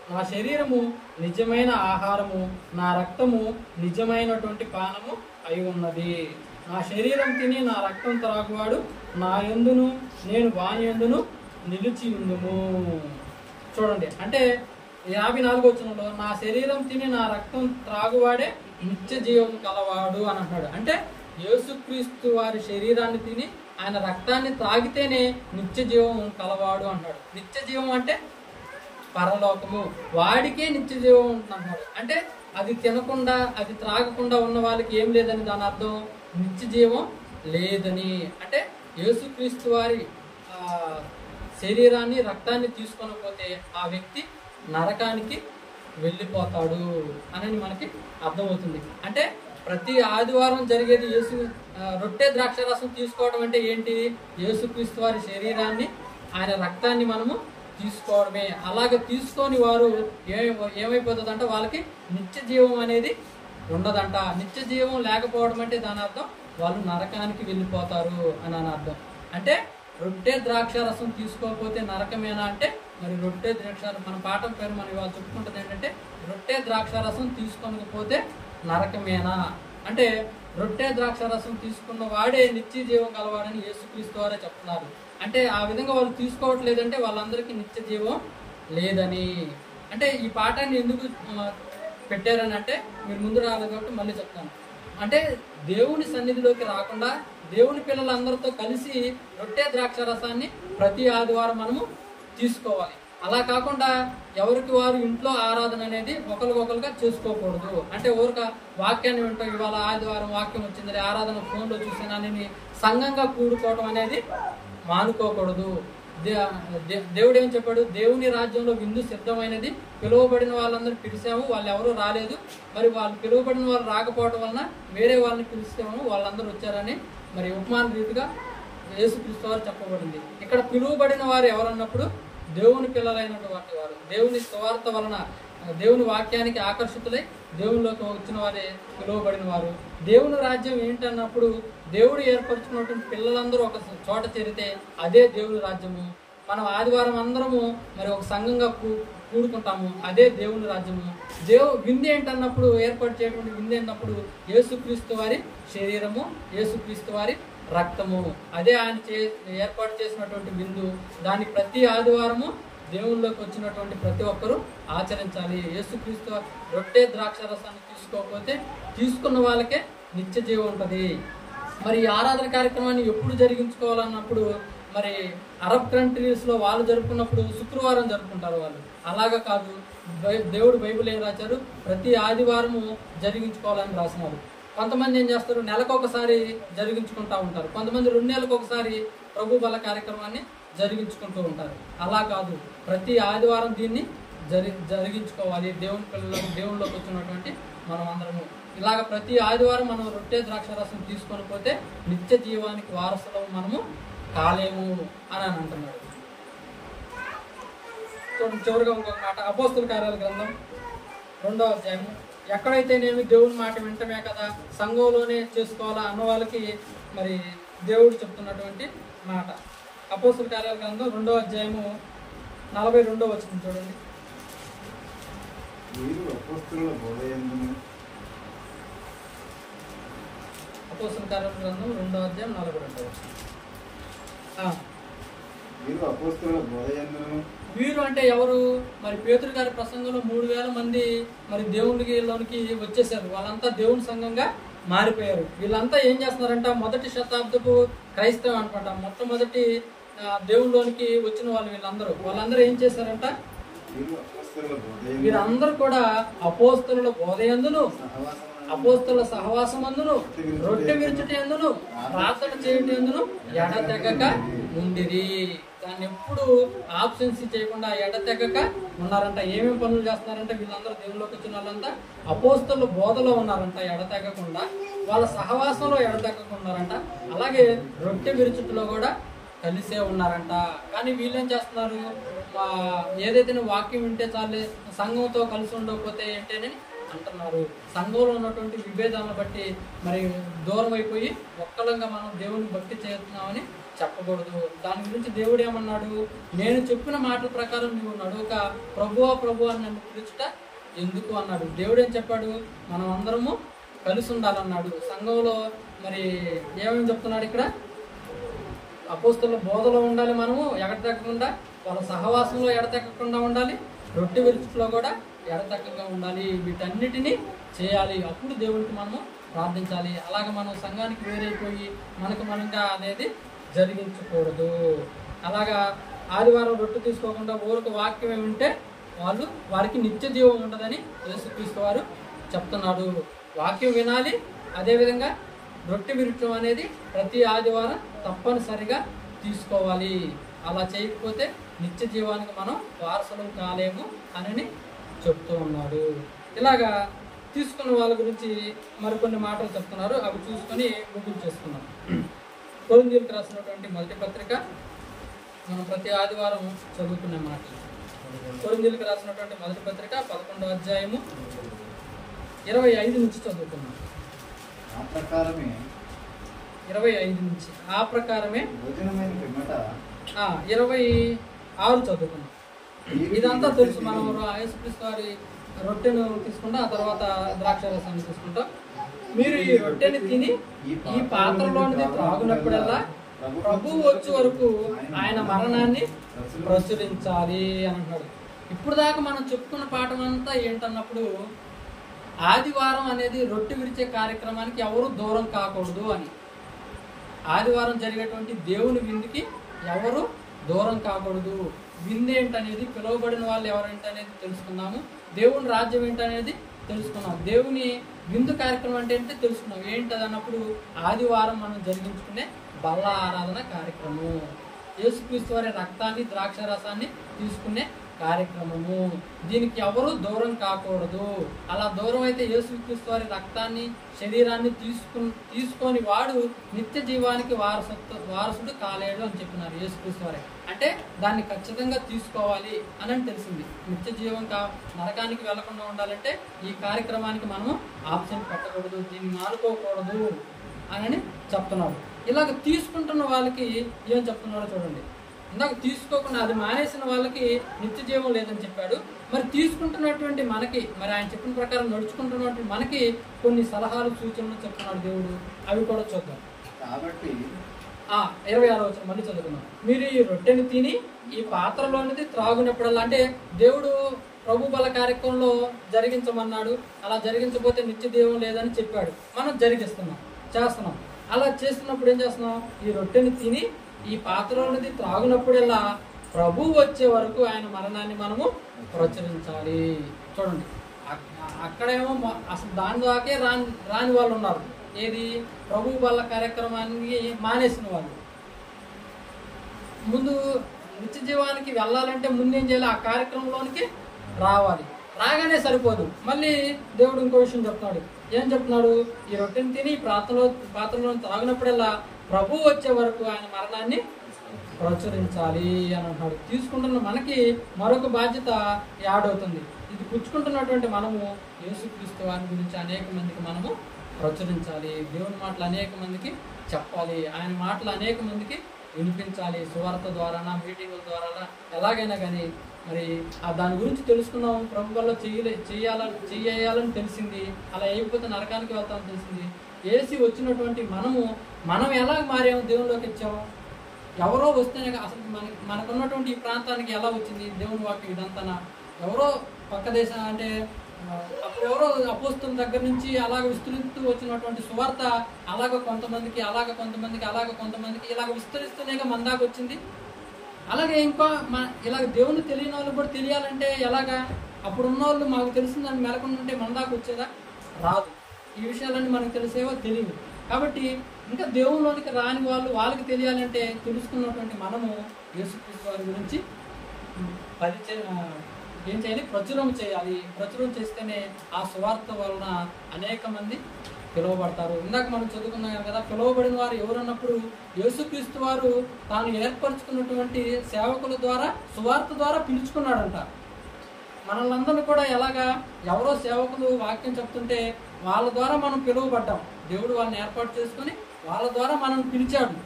నా శరీరము నిజమైన ఆహారము, నా రక్తము నిజమైనటువంటి పానము అయి ఉన్నది. నా శరీరం తిని నా రక్తం త్రాగువాడు నా యందును నేను వాని యందును నిలిచి ఉందుము. చూడండి, అంటే 54వ వచనంలో నా శరీరం తిని నా రక్తం త్రాగువాడే నిత్య జీవం కలవాడు అని అంటున్నాడు. అంటే యేసుక్రీస్తు వారి శరీరాన్ని తిని ఆయన రక్తాన్ని త్రాగితేనే నిత్య జీవం కలవాడు అంటాడు. నిత్య జీవం అంటే పరలోకము, వాడికే నిత్య జీవం ఉంటున్నాడు. అంటే అది తినకుండా అది త్రాగకుండా ఉన్న వాళ్ళకి ఏం లేదని దాని అర్థం, నిత్య జీవం లేదని. అంటే యేసుక్రీస్తు వారి శరీరాన్ని రక్తాన్ని తీసుకొనకపోతే ఆ వ్యక్తి నరకానికి వెళ్ళిపోతాడు అని మనకి అర్థమవుతుంది. అంటే ప్రతి ఆదివారం జరిగేది రొట్టె ద్రాక్ష రసం తీసుకోవడం అంటే ఏంటి? యేసుక్రీస్తు వారి శరీరాన్ని ఆయన రక్తాన్ని మనము తీసుకోవడమే. అలాగే తీసుకొని వారు ఏమైపోతుందంట, వాళ్ళకి నిత్య జీవం అనేది ఉండదంట. నిత్య జీవం లేకపోవడం అంటే దాని అర్థం వాళ్ళు నరకానికి వెళ్ళిపోతారు అని అర్థం. అంటే రొట్టె ద్రాక్ష రసం తీసుకోకపోతే నరకమేనా అంటే, మరి రొట్టె ద్రాక్ష మన పాఠం పేరు మనం ఇవాళ చెప్పుకుంటుంది ఏంటంటే, రొట్టె ద్రాక్ష రసం తీసుకోకపోతే నరకమేనా అంటే, రొట్టె ద్రాక్ష రసం తీసుకున్న వాడే నిత్య జీవం కలవాడని యేసుక్రీస్తు వారే చెప్తున్నారు. అంటే ఆ విధంగా వాళ్ళు తీసుకోవట్లేదంటే వాళ్ళందరికీ నిత్య జీవం లేదని. అంటే ఈ పాఠాన్ని ఎందుకు పెట్టారని అంటే, మీరు ముందు రాలేదు కాబట్టి మళ్ళీ చెప్తాను. అంటే దేవుని సన్నిధిలోకి రాకుండా దేవుని పిల్లలందరితో కలిసి రొట్టె ద్రాక్ష రసాన్ని ప్రతి ఆదివారం మనము తీసుకోవాలి. అలా కాకుండా ఎవరికి వారు ఇంట్లో ఆరాధన అనేది ఒకరికొకరుగా చేసుకోకూడదు. అంటే ఊరిక వాక్యాన్ని వింటాం, ఇవాళ ఆదివారం వాక్యం వచ్చింది ఆరాధన ఫోన్లో చూసినానని సంఘంగా కూడుకోవడం అనేది మానుకోకూడదు. దేవుడు ఏం చెప్పాడు? దేవుని రాజ్యంలో విందు సిద్ధమైనది, పిలువబడిన వాళ్ళందరూ పిలిచాము, వాళ్ళు ఎవరూ రాలేదు. మరి వాళ్ళు పిలువబడిన వాళ్ళు రాకపోవడం వలన వేరే వాళ్ళని పిలిచాము, వాళ్ళందరూ వచ్చారని మరి ఉపమాన రీతిగా యేసుక్రీస్తు వారు చెప్పబడింది. ఇక్కడ పిలువబడిన వారు ఎవరన్నప్పుడు దేవుని పిల్లలైనటువంటి వారు, దేవుని సువార్త వలన దేవుని వాక్యానికి ఆకర్షితులై దేవునిలోకి వచ్చిన వారే పిలువబడిన వారు. దేవుని రాజ్యం ఏంటన్నప్పుడు దేవుడు ఏర్పరచుకున్నటువంటి పిల్లలందరూ ఒక చోట చేరితే అదే దేవుని రాజ్యము. మనం ఆదివారం అందరము మరి ఒక సంఘంగా కూడుకుంటాము, అదే దేవుని రాజ్యము. విందు ఏంటన్నప్పుడు ఏర్పరిచేటువంటి విందు ఏంటన్నప్పుడు యేసుక్రీస్తు వారి శరీరము, యేసుక్రీస్తు వారి రక్తము, అదే ఆయన ఏర్పాటు చేసినటువంటి విందు. దాన్ని ప్రతి ఆదివారము దేవుళ్ళలోకి వచ్చినటువంటి ప్రతి ఒక్కరూ ఆచరించాలి. యేసుక్రీస్తు రొట్టె ద్రాక్ష రసాన్ని తీసుకోకపోతే తీసుకున్న వాళ్ళకే నిత్య జీవం ఉంటుంది. మరి ఈ ఆరాధన కార్యక్రమాన్ని ఎప్పుడు జరిగించుకోవాలన్నప్పుడు మరి అరబ్ కంట్రీస్లో వాళ్ళు జరుపుకున్నప్పుడు శుక్రవారం జరుపుకుంటారు వాళ్ళు. అలాగా కాదు, దేవుడు బైబిల్ ఏం రాశారు, ప్రతి ఆదివారము జరిగించుకోవాలని రాసినారు. కొంతమంది ఏం చేస్తారు, నెలకొకసారి జరిగించుకుంటూ ఉంటారు. కొంతమంది 2 నెలలకు ఒకసారి ప్రభు బల కార్యక్రమాన్ని జరిగించుకుంటూ ఉంటారు. అలా కాదు, ప్రతి ఆదివారం దీన్ని జరిగించుకోవాలి. దేవుని పిల్లలకు, దేవుళ్ళలోకి వచ్చినటువంటి మనం అందరము ఇలాగ ప్రతి ఆదివారం మనం రొట్టె ద్రాక్ష రసం తీసుకొని పోతే నిత్య జీవానికి వారసులం మనము కాలేము అని అంటున్నాడు. చివరిగా ఇంకొక మాట, అపోస్తుల కార్యాల గ్రంథం 2వ అధ్యాయము. ఎక్కడైతే నేను దేవుని మాట వింటమే కదా, సంఘంలోనే చేసుకోవాలా అన్న వాళ్ళకి మరి దేవుడు చెప్తున్నటువంటి మాట. అపోస్తుల కార్యాల గ్రంథం 2వ అధ్యాయము 42వ వచనం చూడండి. అపోస్తుల కార్యాల గ్రంథం 2వ అధ్యాయం 42వ వచనం. వీరు అంటే ఎవరు? మరి పేతురు గారి ప్రసంగంలో 3000 మంది మరి దేవునిలోనికి వచ్చేసారు. వాళ్ళంతా దేవుని సంఘంగా మారిపోయారు. వీళ్ళంతా ఏం చేస్తున్నారంట, మొదటి శతాబ్దపు క్రైస్తవం అనమాట. మొట్టమొదటి దేవునిలోనికి వచ్చిన వాళ్ళు వాళ్ళందరూ ఏం చేశారంట, వీరందరూ కూడా అపోస్తలుల బోధయందును, అపోస్తలుల సహవాసమందును, రొట్టె విరుచుట యందును, ప్రార్థన చేయుట యందును ఎడతెగక ఉండిరి. దాన్ని ఎప్పుడు ఆబ్సెన్సీ చేయకుండా ఎడతెగక ఉన్నారంట. ఏమేమి పనులు చేస్తున్నారంటే, వీళ్ళందరూ దేవుళ్ళలోకి వచ్చిన వాళ్ళంతా అపోస్తలుల బోధలో ఉన్నారంట ఎడతెగకుండా, వాళ్ళ సహవాసంలో ఎడతెగక ఉన్నారంట. అలాగే రొట్టె విరుచుటలో కూడా కలిసే ఉన్నారంట. కానీ వీళ్ళేం చేస్తున్నారు, ఏదైతే వాక్యం వింటే చాలే, సంఘంతో కలిసి ఉండకపోతే ఏంటని అంటున్నారు. సంఘంలో ఉన్నటువంటి విభేదాలను బట్టి మరి దూరం అయిపోయి ఒక్కలంగా మనం దేవుని భక్తి చేస్తున్నామని చెప్పకూడదు. దాని గురించి దేవుడు ఏమన్నాడు, నేను చెప్పిన మాటల ప్రకారం నువ్వు నడువక ప్రభువా ప్రభు అని నన్ను పిలుచుట ఎందుకు అన్నాడు. దేవుడు ఏం చెప్పాడు, మనం అందరము కలిసి ఉండాలన్నాడు. సంఘంలో మరి ఏమేమి చెప్తున్నాడు ఇక్కడ, అపోస్తలుల బోధలో ఉండాలి, మనము ఎడతెక్కకుండా, వాళ్ళ సహవాసంలో ఎడతెక్కకుండా ఉండాలి, రొట్టె విరుచులో కూడా ఎడతెక్కగా ఉండాలి. వీటన్నిటినీ చేయాలి. అప్పుడు దేవుడికి మనము ప్రార్థించాలి. అలాగే మనం సంఘానికి వేరైపోయి మనకు మనంగా అనేది జరిగించకూడదు. అలాగా ఆదివారం రొట్టె తీసుకోకుండా ఊరికి వాక్యం ఉంటే వారికి నిత్య జీవం ఉండదని యేసుక్రీస్తు వారు చెప్తున్నాడు. వాక్యం వినాలి, అదేవిధంగా రొట్టె విరుచడం అనేది ప్రతి ఆదివారం తప్పనిసరిగా తీసుకోవాలి. అలా చేయకపోతే నిత్య జీవానికి మనం వారసులం కాలేము అని చెప్తూ ఉన్నాడు. ఇలాగా తీసుకున్న వాళ్ళ గురించి మరికొన్ని మాటలు చెప్తున్నారు. అవి చూసుకొని ముగించేసుకున్నాం. కొరింథీయులకు రాసినటువంటి మొదటి పత్రిక మనం ప్రతి ఆదివారం చదువుకునే మాటలు. కొరింథీయులకు రాసినటువంటి మొదటి పత్రిక 11వ అధ్యాయము 25 నుంచి చదువుకున్నాం. 25 నుంచి ఆ ప్రకారమే 26 చదువుకున్నాం. ఇదంతా తెలుసు. మనం యేసుక్రీస్తు వారి రొట్టెను తీసుకుంటాం, ఆ తర్వాత ద్రాక్ష రసాన్ని తీసుకుంటాం. మీరు ఈ రొట్టెని తిని ఈ పాత్రలోనిది త్రాగునప్పుడల్లా ప్రభువు వచ్చే వరకు ఆయన మరణాన్ని ప్రచురించాలి అంటున్నాడు. ఇప్పుడు దాకా మనం చెప్పుకున్న పాఠం అంతా ఏంటన్నప్పుడు, ఆదివారం అనేది రొట్టె విరిచే కార్యక్రమానికి ఎవరు దూరం కాకూడదు అని. ఆదివారం జరిగేటువంటి దేవుని విందుకి ఎవరు దూరం కాకూడదు. విందు ఏంటనేది, పిలువబడిన వాళ్ళు ఎవరేంటనేది తెలుసుకున్నాము. దేవుని రాజ్యం ఏంటనేది తెలుసుకున్నాం. దేవుని విందు కార్యక్రమం అంటే తెలుసుకున్నాం. ఏంటది అన్నప్పుడు, ఆదివారం మనం జరిగించుకునే బల్ల ఆరాధన కార్యక్రమం, యేసుక్రీస్తు వారి రక్తాన్ని ద్రాక్ష రసాన్ని తీసుకునే కార్యక్రమము. దీనికి ఎవరు దూరం కాకూడదు. అలా దూరం అయితే యేసుక్రీస్తు వారి రక్తాన్ని, శరీరాన్ని తీసుకొని వాడు నిత్య జీవానికి వారసుడు కాలేడు అని చెప్పినారు యేసుక్రీస్తు వారే. అంటే దాన్ని ఖచ్చితంగా తీసుకోవాలి అని తెలిసింది. నిత్య జీవం నరకానికి వెళ్లకుండా ఉండాలంటే ఈ కార్యక్రమానికి మనము ఆప్షన్ పెట్టకూడదు, దీన్ని మానుకోకూడదు అని చెప్తున్నారు. ఇలాగ తీసుకుంటున్న వాళ్ళకి ఏం చెప్తున్నాడో చూడండి. ఇందాక తీసుకోకుండా అది మానేసిన వాళ్ళకి నిత్య జీవం లేదని చెప్పాడు. మరి తీసుకుంటున్నటువంటి మనకి, మరి ఆయన చెప్పిన ప్రకారం నడుచుకుంటున్నటువంటి మనకి కొన్ని సలహాలు, సూచనలు చెప్తున్నాడు దేవుడు. అవి కూడా చూద్దాం. కాబట్టి 26వ వచనం మళ్ళీ చదువుకుందాం. మీరు ఈ రొట్టెని తిని ఈ పాత్రలోనిది త్రాగునప్పుడల్లా, అంటే దేవుడు ప్రభు బల కార్యక్రమంలో జరిగించమన్నాడు. అలా జరిగించకపోతే నిత్య జీవం లేదని చెప్పాడు. మనం చేస్తున్నాం. అలా చేస్తున్నప్పుడు ఏం చేస్తున్నాం, ఈ రొట్టెని తిని ఈ పాత్రలోనిది త్రాగునప్పుడల్లా ప్రభు వచ్చే వరకు ఆయన మరణాన్ని మనము ప్రచురించాలి. చూడండి, అక్కడేమో అసలు దాని దాకే రాని వాళ్ళు ఉన్నారు. ఏది? ప్రభు వాళ్ళ కార్యక్రమాన్ని మానేసిన వాళ్ళు. ముందు నిత్య జీవానికి వెళ్ళాలంటే ముందేం చేయాలి? ఆ కార్యక్రమంలోనికి రావాలి. రాగానే సరిపోదు, మళ్ళీ దేవుడు ఇంకో విషయం చెప్తున్నాడు. ఏం చెప్తున్నాడు? ఈ రొట్టెని తిని పాత్రలో తాగినప్పుడల్లా ప్రభు వచ్చే వరకు ఆయన మరణాన్ని ప్రచురించాలి అని అంటున్నాడు. తీసుకుంటున్న మనకి మరొక బాధ్యత యాడ్ అవుతుంది. ఇది పుచ్చుకుంటున్నటువంటి మనము యేసుక్రీస్తు వారి గురించి అనేక మందికి మనము ప్రచురించాలి. దేవుని మాటలు అనేక మందికి చెప్పాలి. ఆయన మాటలు అనేక మందికి వినిపించాలి. సువార్త ద్వారా, మీటింగుల ద్వారా, ఎలాగైనా కానీ మరి దాని గురించి తెలుసుకున్నాం. ప్రభు వల్ల చేయాలని తెలిసింది. అలా అయిపోతే నరకానికి వెళ్తామని తెలిసింది. ఏసి వచ్చినటువంటి మనం ఎలా మారాము? దేవునిలోకి వచ్చాము. ఎవరో వస్తేనే అసలు మనకున్నటువంటి ఈ ప్రాంతానికి ఎలా వచ్చింది దేవుని వాక్యం? ఇదంతా ఎవరో పక్క దేశం అంటే అప్పుడు ఎవరో అపోస్తుల దగ్గర నుంచి అలాగ విస్తరిస్తూ వచ్చినటువంటి సువార్త అలాగ కొంతమందికి ఇలాగ విస్తరిస్తూనేగా మన దాకా వచ్చింది. అలాగే ఇంకా ఇలాగ దేవుని తెలియని వాళ్ళు కూడా తెలియాలంటే ఎలాగా? అప్పుడు ఉన్న వాళ్ళు మాకు తెలిసిందని మెలకుంటే మన దాకా వచ్చేదా? రాదు. ఈ విషయాలన్నీ మనకు తెలిసేవో తెలియదు. కాబట్టి ఇంకా దేవునిలోనికి రాని వాళ్ళకి తెలియాలంటే తెలుసుకున్నటువంటి మనము యేసుక్రీస్తు వారి గురించి ఏం చేయాలి? ప్రచురం చేయాలి. ప్రచురం చేస్తేనే ఆ సువార్త వలన అనేక మంది పిలువబడతారు. ఇందాక మనం చదువుకున్నాం కదా, పిలువబడిన వారు ఎవరన్నప్పుడు యేసుక్రీస్తు వారు తాను ఏర్పరచుకున్నటువంటి సేవకుల ద్వారా సువార్త ద్వారా పిలుచుకున్నాడంట. మనల్ని కూడా ఎలాగా? ఎవరో సేవకులు వాక్యం చెప్తుంటే వాళ్ళ ద్వారా మనం పిలువబడ్డాం. దేవుడు వాళ్ళని ఏర్పాటు చేసుకుని వాళ్ళ ద్వారా మనం పిలిచాడు.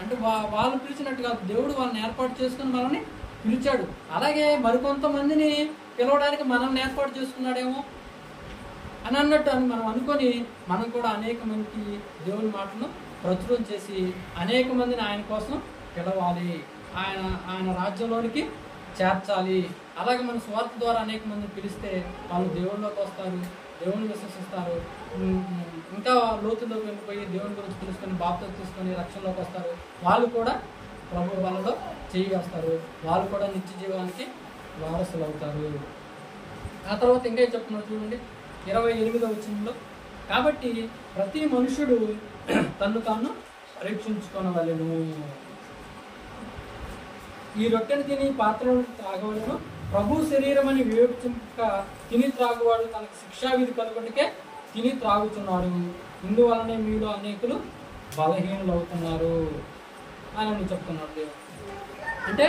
అంటే వాళ్ళు పిలిచినట్టు కాదు, దేవుడు వాళ్ళని ఏర్పాటు చేసుకుని మనల్ని పిలిచాడు. అలాగే మరికొంతమందిని పిలవడానికి మనల్ని ఏర్పాటు చేసుకున్నాడేమో అని అన్నట్టు మనం అనుకొని మనం కూడా అనేక మందికి దేవుని మాటలను ప్రచురం చేసి అనేక మందిని ఆయన కోసం పిలవాలి. ఆయన రాజ్యంలోనికి చేర్చాలి. అలాగే మన స్వార్థ ద్వారా అనేక మందిని పిలిస్తే వాళ్ళు దేవుళ్ళలోకి వస్తారు, దేవుని విశ్వసిస్తారు. ఇంకా లోతుల్లోకి వెళ్ళిపోయి దేవుని గురించి తెలుసుకొని బాప్తిసం తీసుకొని రక్షణలోకి వస్తారు. వాళ్ళు కూడా ప్రభు వాళ్ళలో చేస్తారు. వాళ్ళు కూడా నిత్య జీవానికి వారసులు అవుతారు. ఆ తర్వాత ఇంకా చెప్తున్నారు చూడండి 28వ వచనంలో, కాబట్టి ప్రతి మనుషుడు తన్ను తాను పరీక్షించుకొనవలెను. ఈ రొట్టెను తిని పాత్రను త్రాగవలెను. ప్రభు శరీరం అని వివేచింపక తిని త్రాగువాడు తనకు శిక్షావిధి కలుగుటకే తిని త్రాగుతున్నాడు. ఇందువలనే మీలో అనేకులు బలహీనులు అవుతున్నారు అని చెప్తున్నాడు దేవుడు. అంటే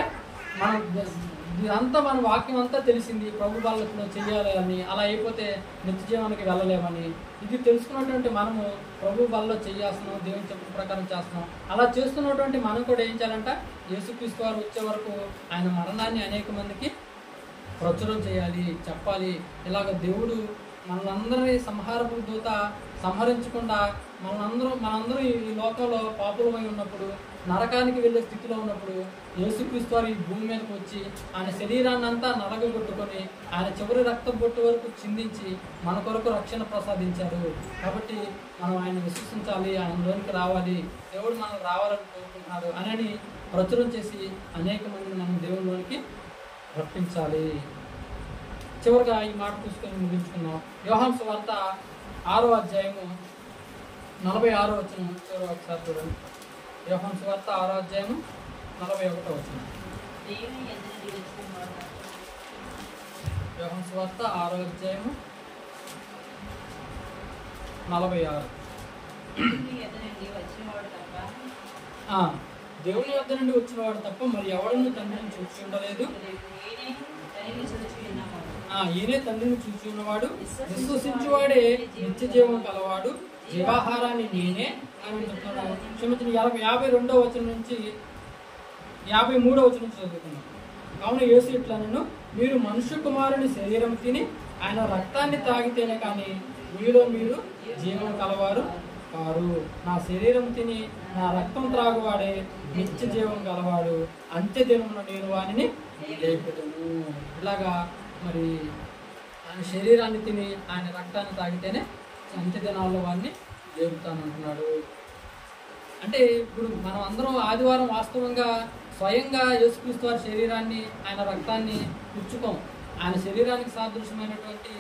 ఇదంతా మన వాక్యం అంతా తెలిసింది, ప్రభు వాళ్ళలో చెయ్యాలి అని. అలా అయిపోతే నిత్య జీవానికి వెళ్ళలేమని ఇది తెలుసుకున్నటువంటి మనము ప్రభు వాళ్ళలో చేయాల్సిన దేవుని చెప్పిన ప్రకారం చేస్తున్నాం. అలా చేస్తున్నటువంటి మనం కూడా ఏం చేయాలంట? యేసుక్రీస్తు వారు వచ్చే వరకు ఆయన మరణాన్ని అనేక మందికి ప్రచురం చేయాలి, చెప్పాలి. ఇలాగ దేవుడు మనందరినీ సంహారపు దూత సంహరించకుండా మనందరూ ఈ లోకంలో పాపులమై ఉన్నప్పుడు, నరకానికి వెళ్ళే స్థితిలో ఉన్నప్పుడు యేసుక్రీస్తు వారు ఈ భూమి మీదకి వచ్చి ఆయన శరీరాన్ని అంతా నలగొట్టుకొని ఆయన చివరి రక్తం బొట్టు వరకు చిందించి మన కొరకు రక్షణ ప్రసాదించారు. కాబట్టి మనం ఆయన విశ్వసించాలి, ఆయనలోనికి రావాలి, దేవుడు మనం రావాలని కోరుకుంటున్నాడు అని ప్రచురం చేసి అనేక మందిని మనం దేవునిలోనికి రప్పించాలి. చివరిగా ఈ మాట చూసుకొని ముగించుకున్నాం. యోహాను సువార్త 6వ అధ్యాయము 46వ వచనం చివరి ఒకసారి చూడండి. యోహాను సువార్త 6వ అధ్యాయము 41వ వచనం. యోహాను సువార్త 6వ అధ్యాయము 46. దేవుని వద్ద నుండి వచ్చినవాడు తప్ప మరి ఎవడను తండ్రిని చూసి ఉండలేదు. ఈయనే తండ్రిని చూసి ఉన్నవాడు, విశ్వసించువాడే నిత్య జీవం కలవాడు, జీవాహారాన్ని నేనే అని చెప్తున్నాడు. క్షమించిన 52వ వచనం నుంచి 53వ వచనం నుంచి చదువుకున్నాం. కావున యేసు ఇట్లా నేను, మీరు మనుష్య కుమారుని శరీరం తిని ఆయన రక్తాన్ని తాగితేనే కానీ మీలో మీరు జీవం కలవారు కారు. నా శరీరం తిని నా రక్తం త్రాగువాడే నిత్య జీవం గలవాడు, అంత్యదినమున నేను వానిని లేపుదును. ఇలాగా మరి ఆయన శరీరాన్ని తిని ఆయన రక్తాన్ని తాగితేనే అంత్యదినాల్లో వారిని లేపుతానంటున్నాడు. అంటే ఇప్పుడు మనం అందరం ఆదివారం వాస్తవంగా స్వయంగా యేసుక్రీస్తు వారి శరీరాన్ని, ఆయన రక్తాన్ని పుచ్చుకోం. ఆయన శరీరానికి సాదృశ్యమైనటువంటి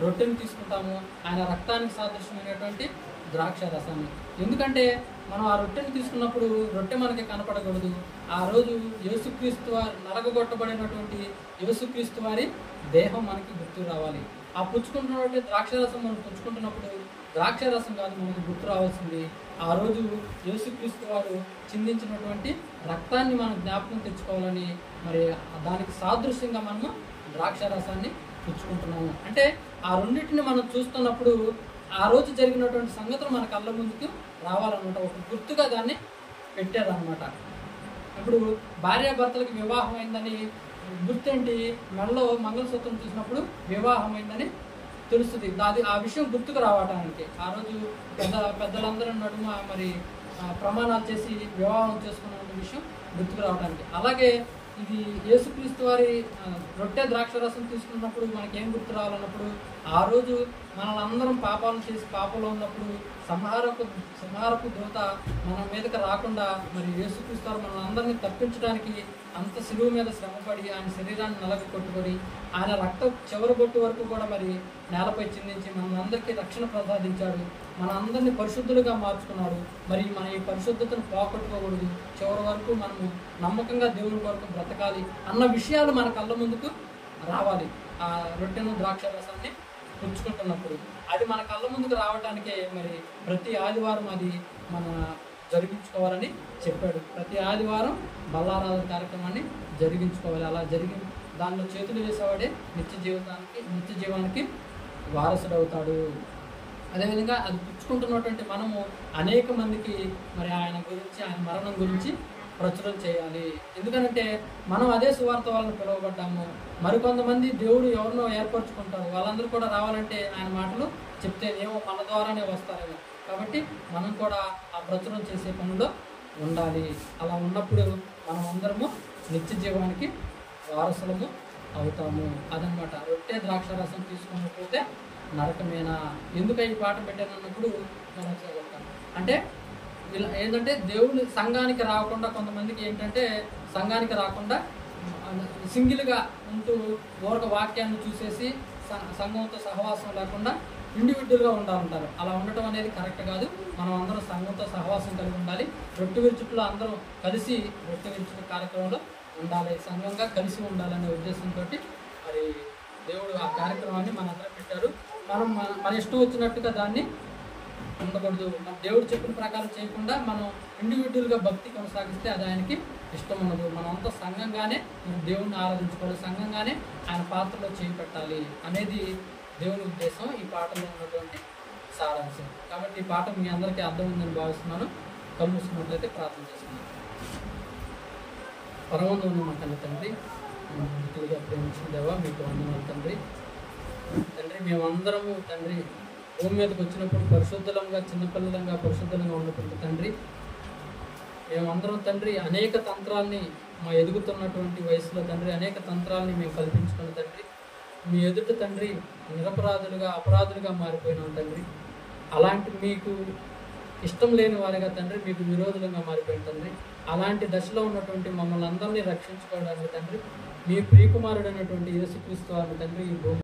రొట్టెని తీసుకుంటాము, ఆయన రక్తానికి సాదృశ్యమైనటువంటి ద్రాక్ష రసాన్ని. ఎందుకంటే మనం ఆ రొట్టెని తీసుకున్నప్పుడు రొట్టె మనకి కనపడకూడదు. ఆ రోజు యేసుక్రీస్తు వారి నలగగొట్టబడినటువంటి యేసుక్రీస్తు వారి దేహం మనకి గుర్తు రావాలి. ఆ పుచ్చుకుంటున్నటువంటి ద్రాక్షరసం మనం పుచ్చుకుంటున్నప్పుడు ద్రాక్షరసం కాదు మనకు గుర్తు రావాల్సింది, ఆ రోజు యేసుక్రీస్తు వారు చిందించినటువంటి రక్తాన్ని మనం జ్ఞాపకం తెచ్చుకోవాలని, మరి దానికి సాదృశ్యంగా మనము ద్రాక్షరసాన్ని పుచ్చుకుంటున్నాము. అంటే ఆ రెండింటిని మనం చూస్తున్నప్పుడు ఆ రోజు జరిగినటువంటి సంగతులు మన కళ్ళ ముందుకు రావాలన్నమాట. ఒక గుర్తుగా దాన్ని పెట్టారనమాట. ఇప్పుడు భార్యాభర్తలకు వివాహం అయిందని గుర్తేంటి? మెడలో మంగళసూత్రం చూసినప్పుడు వివాహం అయిందని తెలుస్తుంది. అది ఆ విషయం గుర్తుకు రావడానికి ఆ రోజు పెద్దలందరూ నడుమ మరి ప్రమాణాలు చేసి వివాహం చేసుకున్న విషయం గుర్తుకు రావడానికి. అలాగే ఇది యేసుక్రీస్తు వారి రొట్టె ద్రాక్షరసం తీసుకున్నప్పుడు మనకేం గుర్తు రావాలన్నప్పుడు ఆ రోజు మనల్ని అందరం పాపాలను చేసి పాపంలో ఉన్నప్పుడు సంహారపు దూత మన మీదకి రాకుండా మరి యేసుక్రీస్తు వారు మనల్ని అందరినీ తప్పించడానికి అంత శిలువ మీద శ్రమపడి ఆయన శరీరాన్ని నలగ కొట్టుకొని ఆయన రక్తం చివరి బొట్టు వరకు కూడా మరి నేలపై చిందించి మనందరికీ రక్షణ ప్రసాదించాడు. మన అందరినీ పరిశుద్ధులుగా మార్చుకున్నాడు. మరి మన ఈ పరిశుద్ధతను పోగొట్టుకోకూడదు, చివరి వరకు మనము నమ్మకంగా దేవుని కొరకు బ్రతకాలి అన్న విషయాలు మన కళ్ళ ముందుకు రావాలి. ఆ రొట్టెను ద్రాక్షరసాన్ని పుచ్చుకుంటున్నప్పుడు అది మన కళ్ళ ముందుకు రావడానికే మరి ప్రతి ఆదివారం అది మన జరిగించుకోవాలని చెప్పాడు. ప్రతి ఆదివారం బల్లారాధన కార్యక్రమాన్ని జరిగించుకోవాలి. అలా దానిలో చేతులు వేసేవాడే నిత్య జీవానికి వారసుడవుతాడు. అదేవిధంగా అది పుచ్చుకుంటున్నటువంటి మనము అనేక మందికి మరి ఆయన గురించి, ఆయన మరణం గురించి ప్రచురం చేయాలి. ఎందుకంటే మనం అదే సువార్త వాళ్ళని పిలువబడ్డాము. మరికొంతమంది దేవుడు ఎవరినో ఏర్పరచుకుంటారు, వాళ్ళందరూ కూడా రావాలంటే ఆయన మాటలు చెప్తేనేమో మన ద్వారానే వస్తారేమో. కాబట్టి మనం కూడా ఆ ప్రచురం చేసే పనిలో ఉండాలి. అలా ఉన్నప్పుడు మనం అందరము నిత్య జీవానికి వారసులము అవుతాము. అదనమాట. రొట్టె ద్రాక్షరసం తీసుకున్నట్లయితే నరకమేనా? ఎందుకు ఈ పాట పెట్టానన్నప్పుడు మనం చదువుతాం. అంటే ఇలా ఏంటంటే దేవుని సంఘానికి రాకుండా కొంతమందికి ఏంటంటే సంఘానికి రాకుండా సింగిల్గా ఉంటూ ఊరక వాక్యాన్ని చూసేసి సంఘంతో సహవాసం లేకుండా ఇండివిజువల్గా ఉండాలంటారు. అలా ఉండటం అనేది కరెక్ట్ కాదు. మనం అందరం సంఘంతో సహవాసం కలిగి ఉండాలి. రొట్టె విరుచుట్లో అందరం కలిసి రొట్టె విరుచుట కార్యక్రమంలో ఉండాలి, సంఘంగా కలిసి ఉండాలనే ఉద్దేశంతో మరి దేవుడు ఆ కార్యక్రమాన్ని మనందరం పెట్టారు. మనం మన ఇష్టం వచ్చినట్టుగా దాన్ని ఉండకూడదు. మన దేవుడు చెప్పిన ప్రకారం చేయకుండా మనం ఇండివిజువల్గా భక్తి కొనసాగిస్తే అది ఆయనకి ఇష్టం ఉండదు. మనం అంతా సంఘంగానే మనం దేవుణ్ణి ఆరాధించుకోవాలి, సంఘంగానే ఆయన పాత్రలో చేపట్టాలి అనేది దేవుని ఉద్దేశం. ఈ పాటలో ఉన్నటువంటి సారాంశం. కాబట్టి ఈ పాట మీ అందరికీ అర్థం ఉందని భావిస్తున్నాను. కళ్ళు మూసుకున్నట్లయితే ప్రార్థన చేస్తున్నాను. పరమందున్న మా కన్న తండ్రి, మిక్కిలిగా ప్రేమించిన దేవా, మీకు వందనాలు తండ్రి. మేమందరము తండ్రి భూమి మీదకి వచ్చినప్పుడు పరిశుద్ధంగా, చిన్నపిల్లలంగా పరిశుద్ధంగా ఉన్నప్పుడు తండ్రి మేమందరం తండ్రి అనేక తంత్రాల్ని మా ఎదుగుతున్నటువంటి వయసులో తండ్రి అనేక తంత్రాలని మేము కల్పించుకున్న తండ్రి మీ ఎదుట తండ్రి నిరపరాధులుగా, అపరాధులుగా మారిపోయినాం తండ్రి. అలాంటి మీకు ఇష్టం లేని వారిగా తండ్రి మీకు విరోధులుగా మారిపోయిన తండ్రి. అలాంటి దశలో ఉన్నటువంటి మమ్మల్ని అందరినీ రక్షించుకోవడానికి తండ్రి మీ ప్రియకుమారుడైనటువంటి యేసుక్రీస్తు వారిని తండ్రి ఈ భూమి